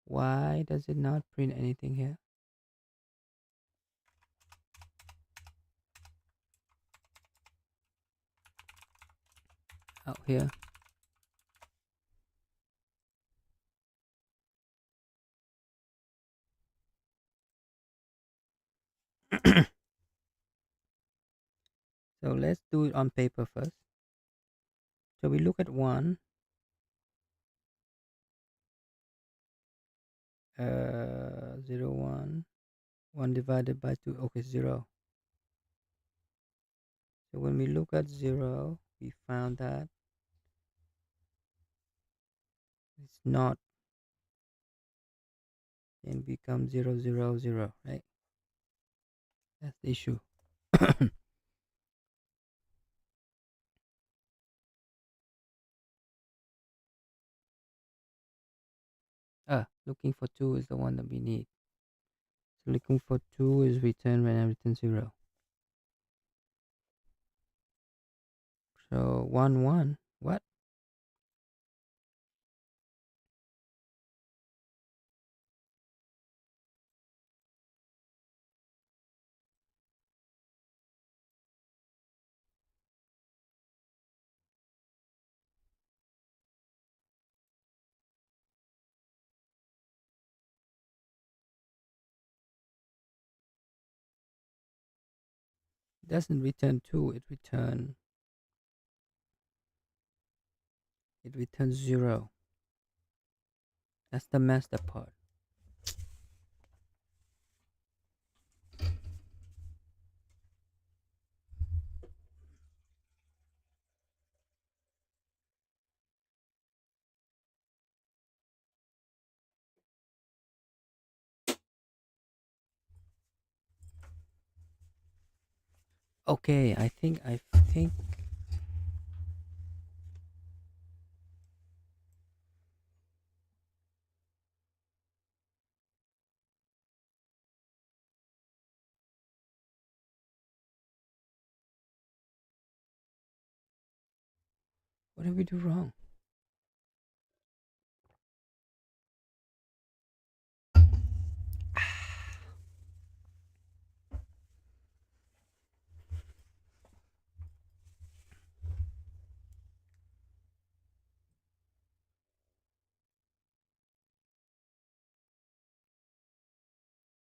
why does it not print anything here? Out here. So let's do it on paper first. So we look at 1, 0, 1, 1 divided by 2, okay, 0. So when we look at 0, we found that it's not, can become 0, 0, 0, right? That's the issue. Looking for 2 is the one that we need. So looking for 2 is return when I return 0. So 1, 1, what? It doesn't return 2, it returns 0. That's the messed up part. Okay, I think What did we do wrong?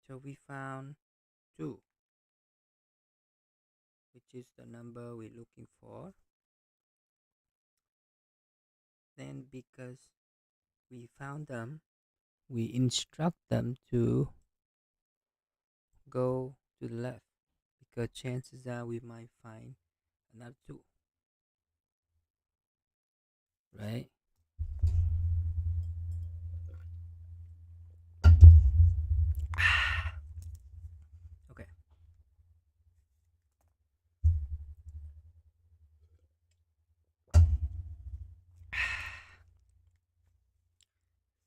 So we found 2, which is the number we're looking for. Then because we found them, we instruct them to go to the left, because chances are we might find another 2, right? Okay.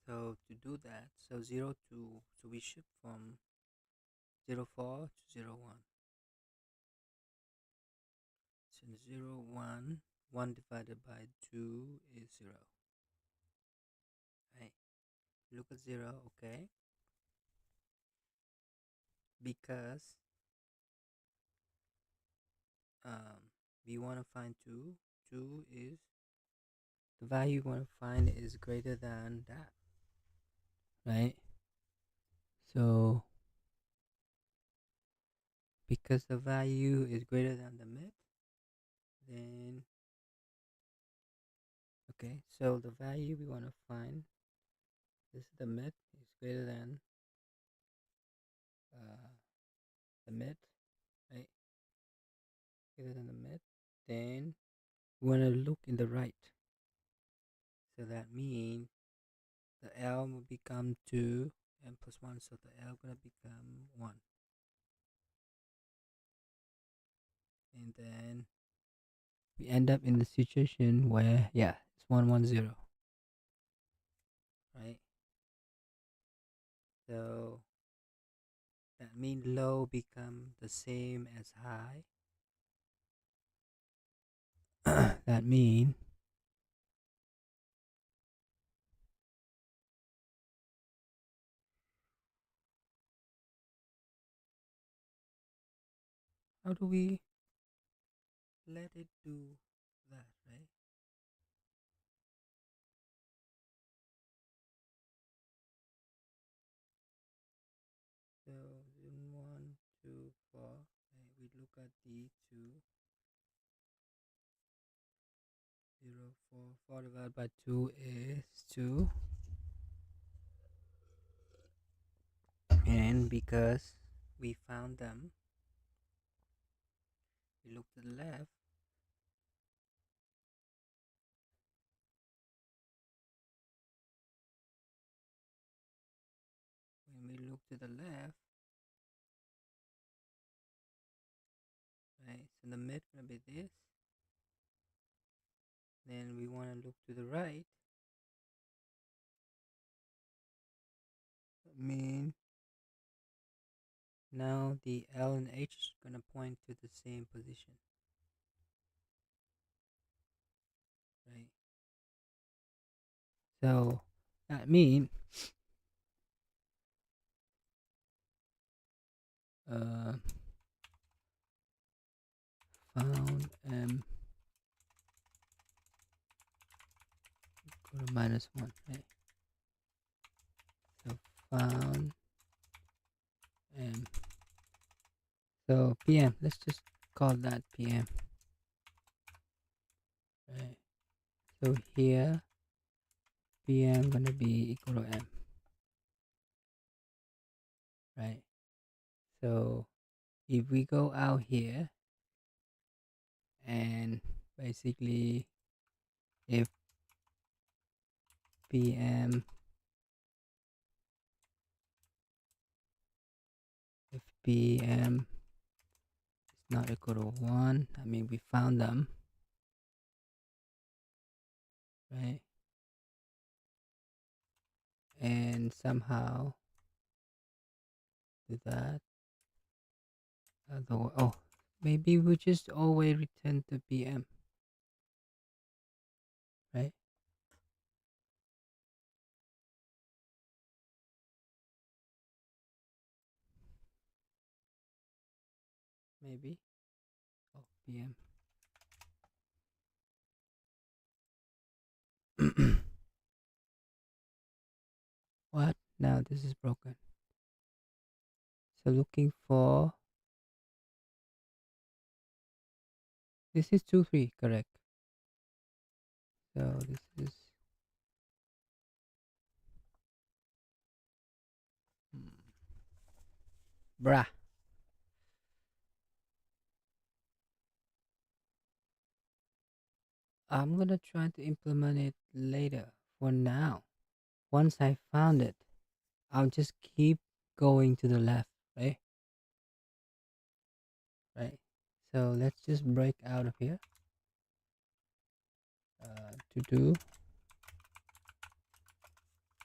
So to do that, so 0 to, so we shift from 04 to 01. So 0, 1, 1 divided by 2 is 0. Right? Look at 0, okay? Because we want to find 2. 2 is, the value you want to find is greater than that, right? So because the value is greater than the mid, then okay, so the value we want to find, this is the mid, is greater than uh, the mid, right? Greater than the mid, then we want to look in the right. So that means the L will become 2 and plus 1, so the L gonna become 1. And then we end up in the situation where, yeah, it's 110, right? So that means low become the same as high. That means how do we let it do that, right? So in 1, 2, 4, right, we look at the 2, 0, 4, 4 divided by 2 is 2. And because we found them, we look to the left, when we look to the left, right, so the mid gonna be this, then we want to look to the right, that means now the L and H is gonna point to the same position, right? So that means uh, found M equal to -1, right? So found M. So PM, let's just call that PM, right? So here PM gonna be equal to M, right? So if we go out here and basically if PM is not equal to 1, I mean we found them, right? And somehow do that. Oh, maybe we just always return to PM. right? Maybe. Oh, PM. What? Now this is broken. So looking for this is 2 3, correct? So this is hmm, bruh. I'm gonna try to implement it later. For now, once I found it, I'll just keep going to the left, right? Right. So let's just break out of here. To do,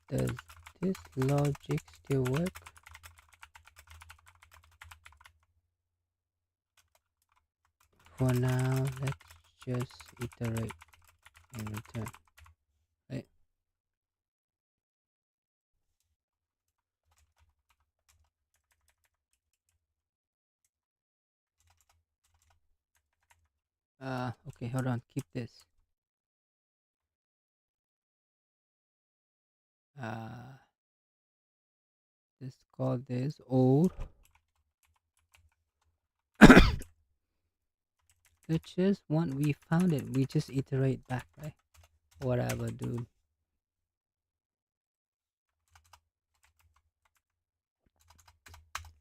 does this logic still work? For now, let's just iterate and return. Right. Okay, hold on. Keep this. Uh, let's call this old. Let's just once we found it, we just iterate back, right? Whatever, dude.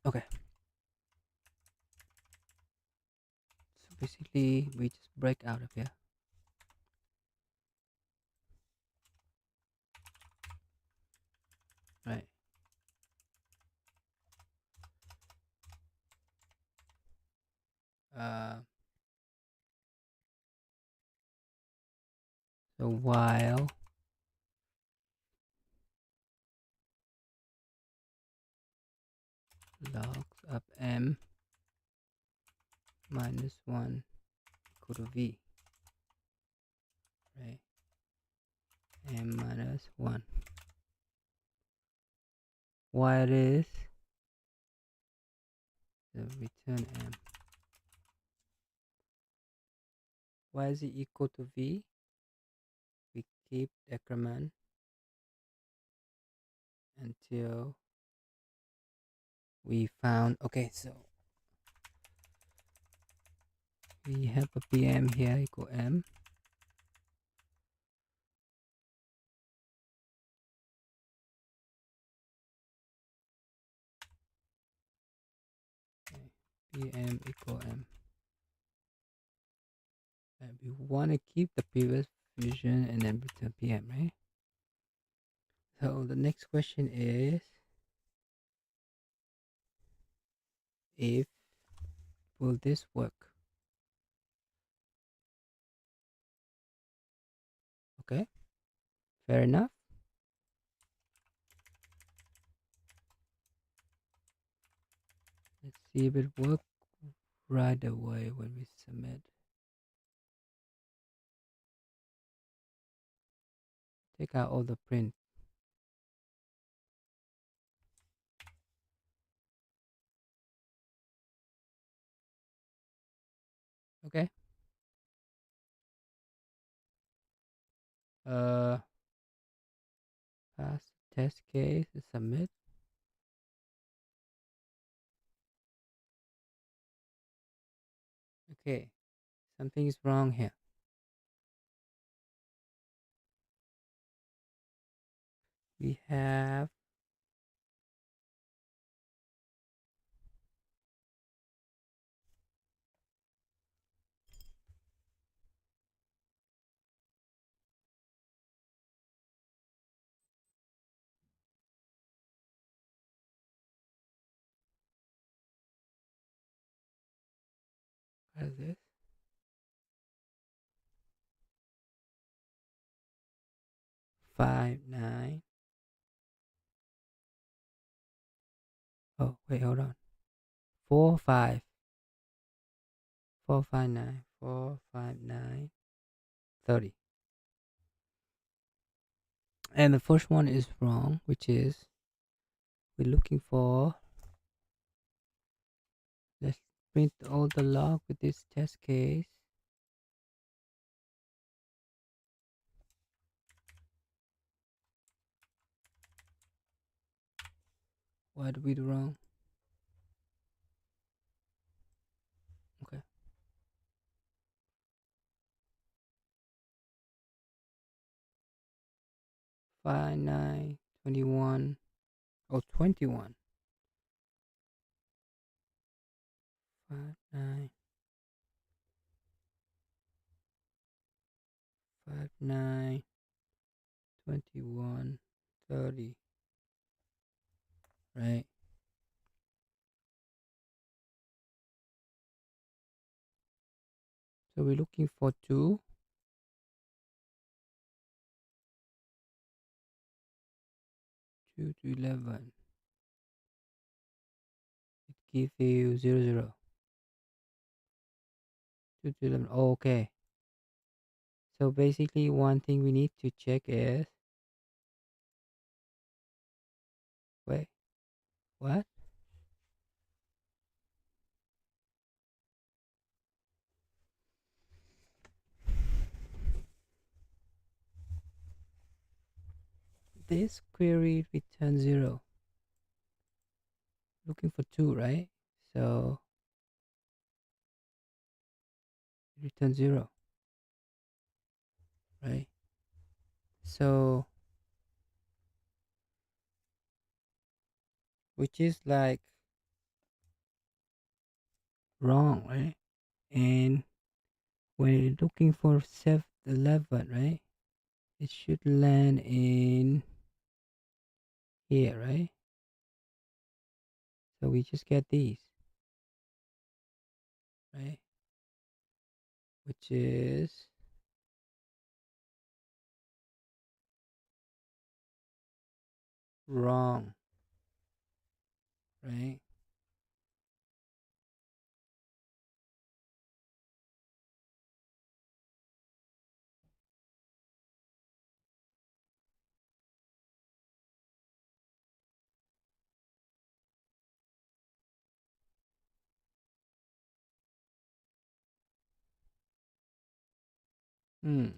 Okay. So basically, we just break out of here. Right. Uh, so while logs of m minus 1 equal to v, right? M minus 1. While is the return m. Why is it equal to v? We keep decrement until we found. Okay, so we have a pm here equal m. Okay, pm equal m. And we want to keep the previous fusion and then return pm, right? So the next question is, if will this work? Okay, fair enough. Let's see if it works right away when we submit. Take out all the print. Okay. Uh, pass test case, submit. Okay, something is wrong here. We have what is this? 5 9. Oh wait, hold on. 4 5 4 5 9 4 5 9 30. And the first one is wrong, which is we're looking for. Let's print all the log with this test case. What did we do wrong? Okay. 5, 9, 21. Oh, 21. 5, 9, 5, 9, 21, 30. Right. So we're looking for 2. 2 to 11. It gives you 0, 0. 2 to 11. Oh, okay. So basically, one thing we need to check is, wait, what? This query returns 0. Looking for 2, right? So return 0, right? So which is like wrong, right? And when you're looking for 11, right? It should land in here, right? So we just get these, right? Which is wrong, right? Hmm.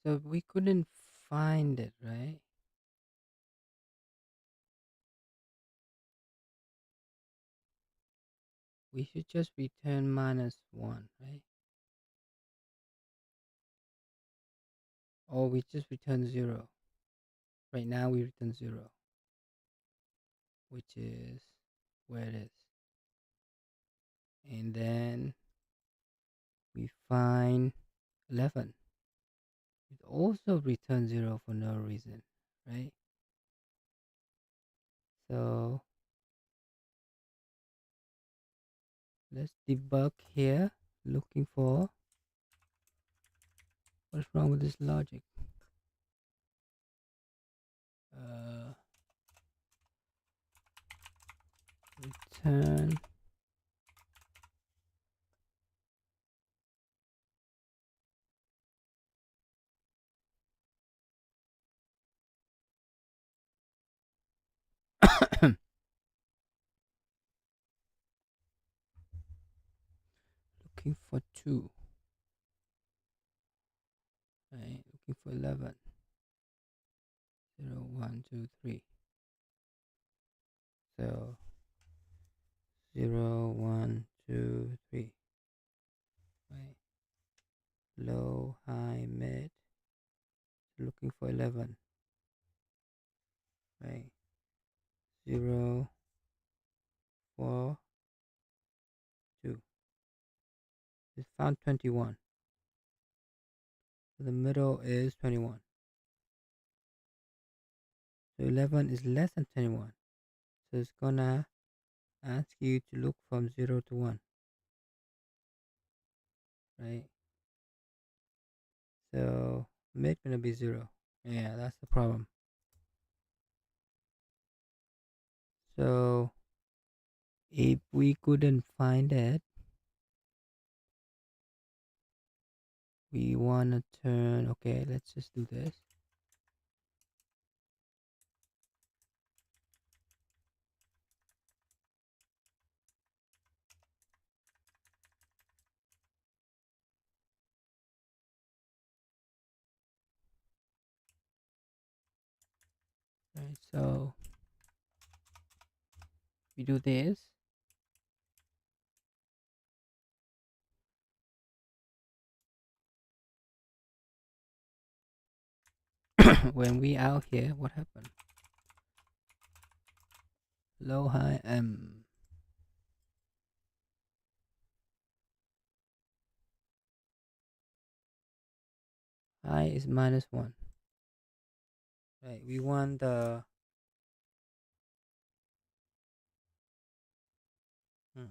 So we couldn't find it, right? We should just return -1, right? Or we just return 0. Right now we return 0, which is where it is. And then we find 11. It also returns 0 for no reason, right? So let's debug here, looking for what's wrong with this logic. Uh, Return looking for 2, right? Looking for 11. 0, 1, 2, 3. So 0, 1, 2, 3, right? Low, high, mid. Looking for 11, right? 0, 4, 2. It found 21. So the middle is 21. So 11 is less than 21. So it's gonna ask you to look from 0 to 1, right? So mid gonna be 0. Yeah, that's the problem. So if we couldn't find it, we want to turn, okay, let's just do this. Right, so we do this. When we out here, what happened? Low, high, high is -1. Right, we want the hmm.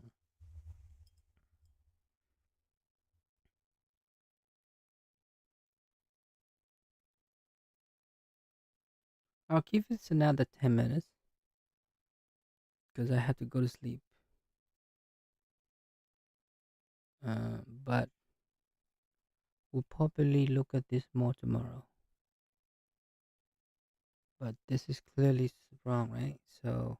I'll give this another 10 minutes because I have to go to sleep. But we'll probably look at this more tomorrow. But this is clearly wrong, right? So,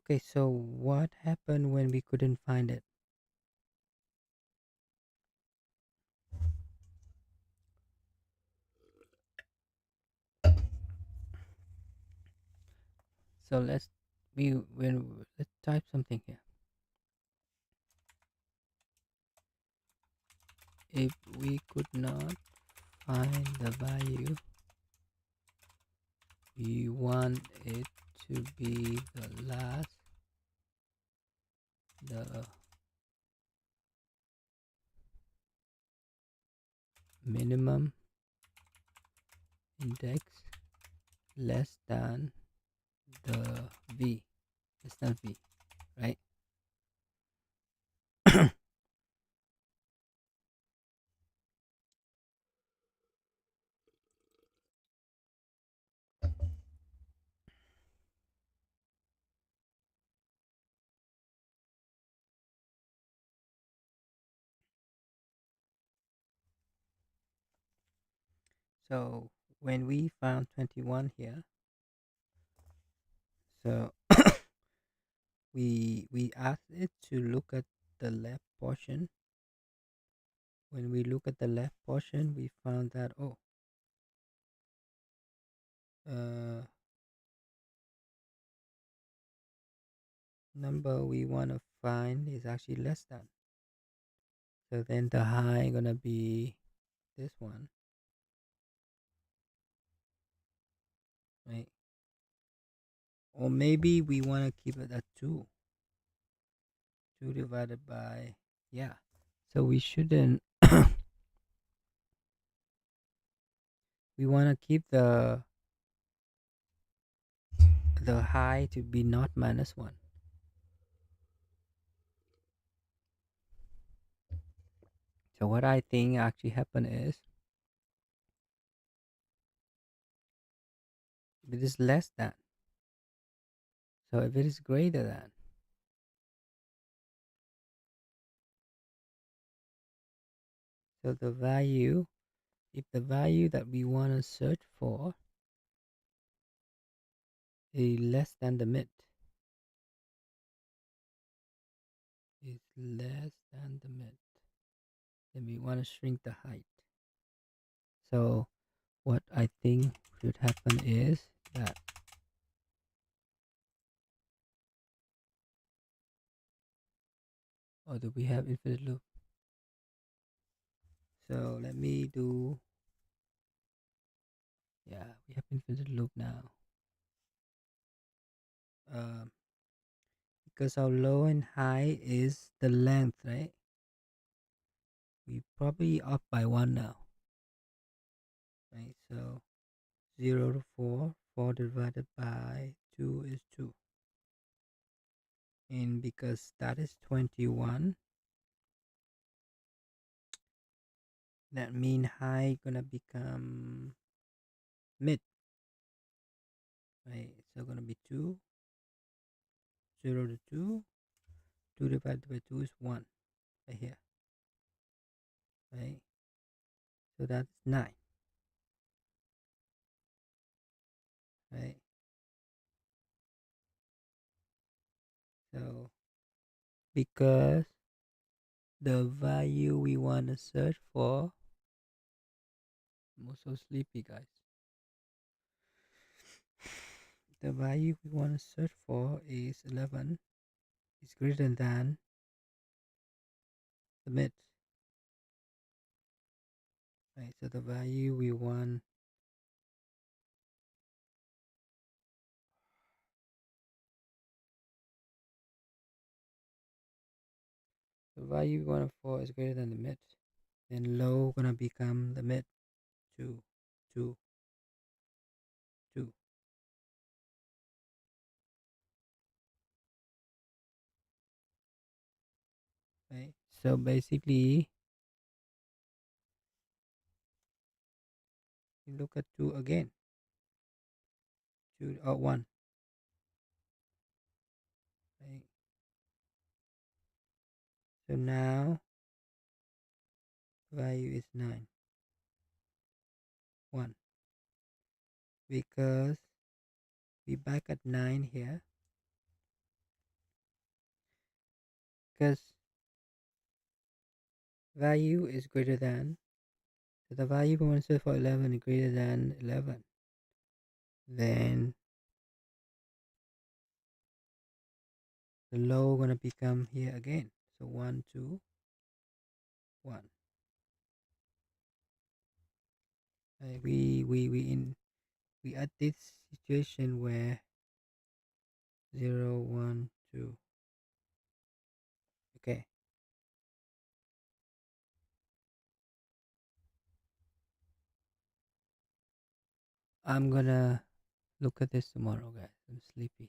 okay, so what happened when we couldn't find it? So let's type something here. If we could not find the value, we want it to be the last, the minimum index less than the v, less than v, right? So when we found 21 here, so we asked it to look at the left portion. When we look at the left portion, we found that, oh, uh, number we want to find is actually less than. So then the high gonna be this one, right? Or maybe we want to keep it at 2. 2 divided by, yeah. So we shouldn't, we want to keep the high to be not -1. So what I think actually happened is, if it is less than, so if it is greater than, so the value, if the value that we want to search for is less than the mid, is less than the mid, then we want to shrink the height. So what I think should happen is that, or do we have infinite loop? So let me do, yeah, we have infinite loop now. Um, because our low and high is the length, right? We probably up by 1 now, right? So 0 to 4, 4 divided by 2 is 2. And because that is 21, that mean high gonna become mid, right? So gonna be 2, 0 to 2, 2 divided by 2 is 1 right here. right? So that's 9, right? So because the value we want to search for, I'm also sleepy, guys. The value we want to search for is 11 is greater than the mid, right? So the value we want, the value we want for is greater than the mid, then low gonna become the mid, 2, 2, 2, right? So basically, you look at 2 again, 2 or 1, right? So now value is 9, 1, because we back at 9 here, because value is greater than, so the value we want to search for 11 is greater than 11, then the low gonna become here again. So 1, 2, 1. We at this situation where 0, 1, 2. Okay, I'm gonna look at this tomorrow, guys. I'm sleepy.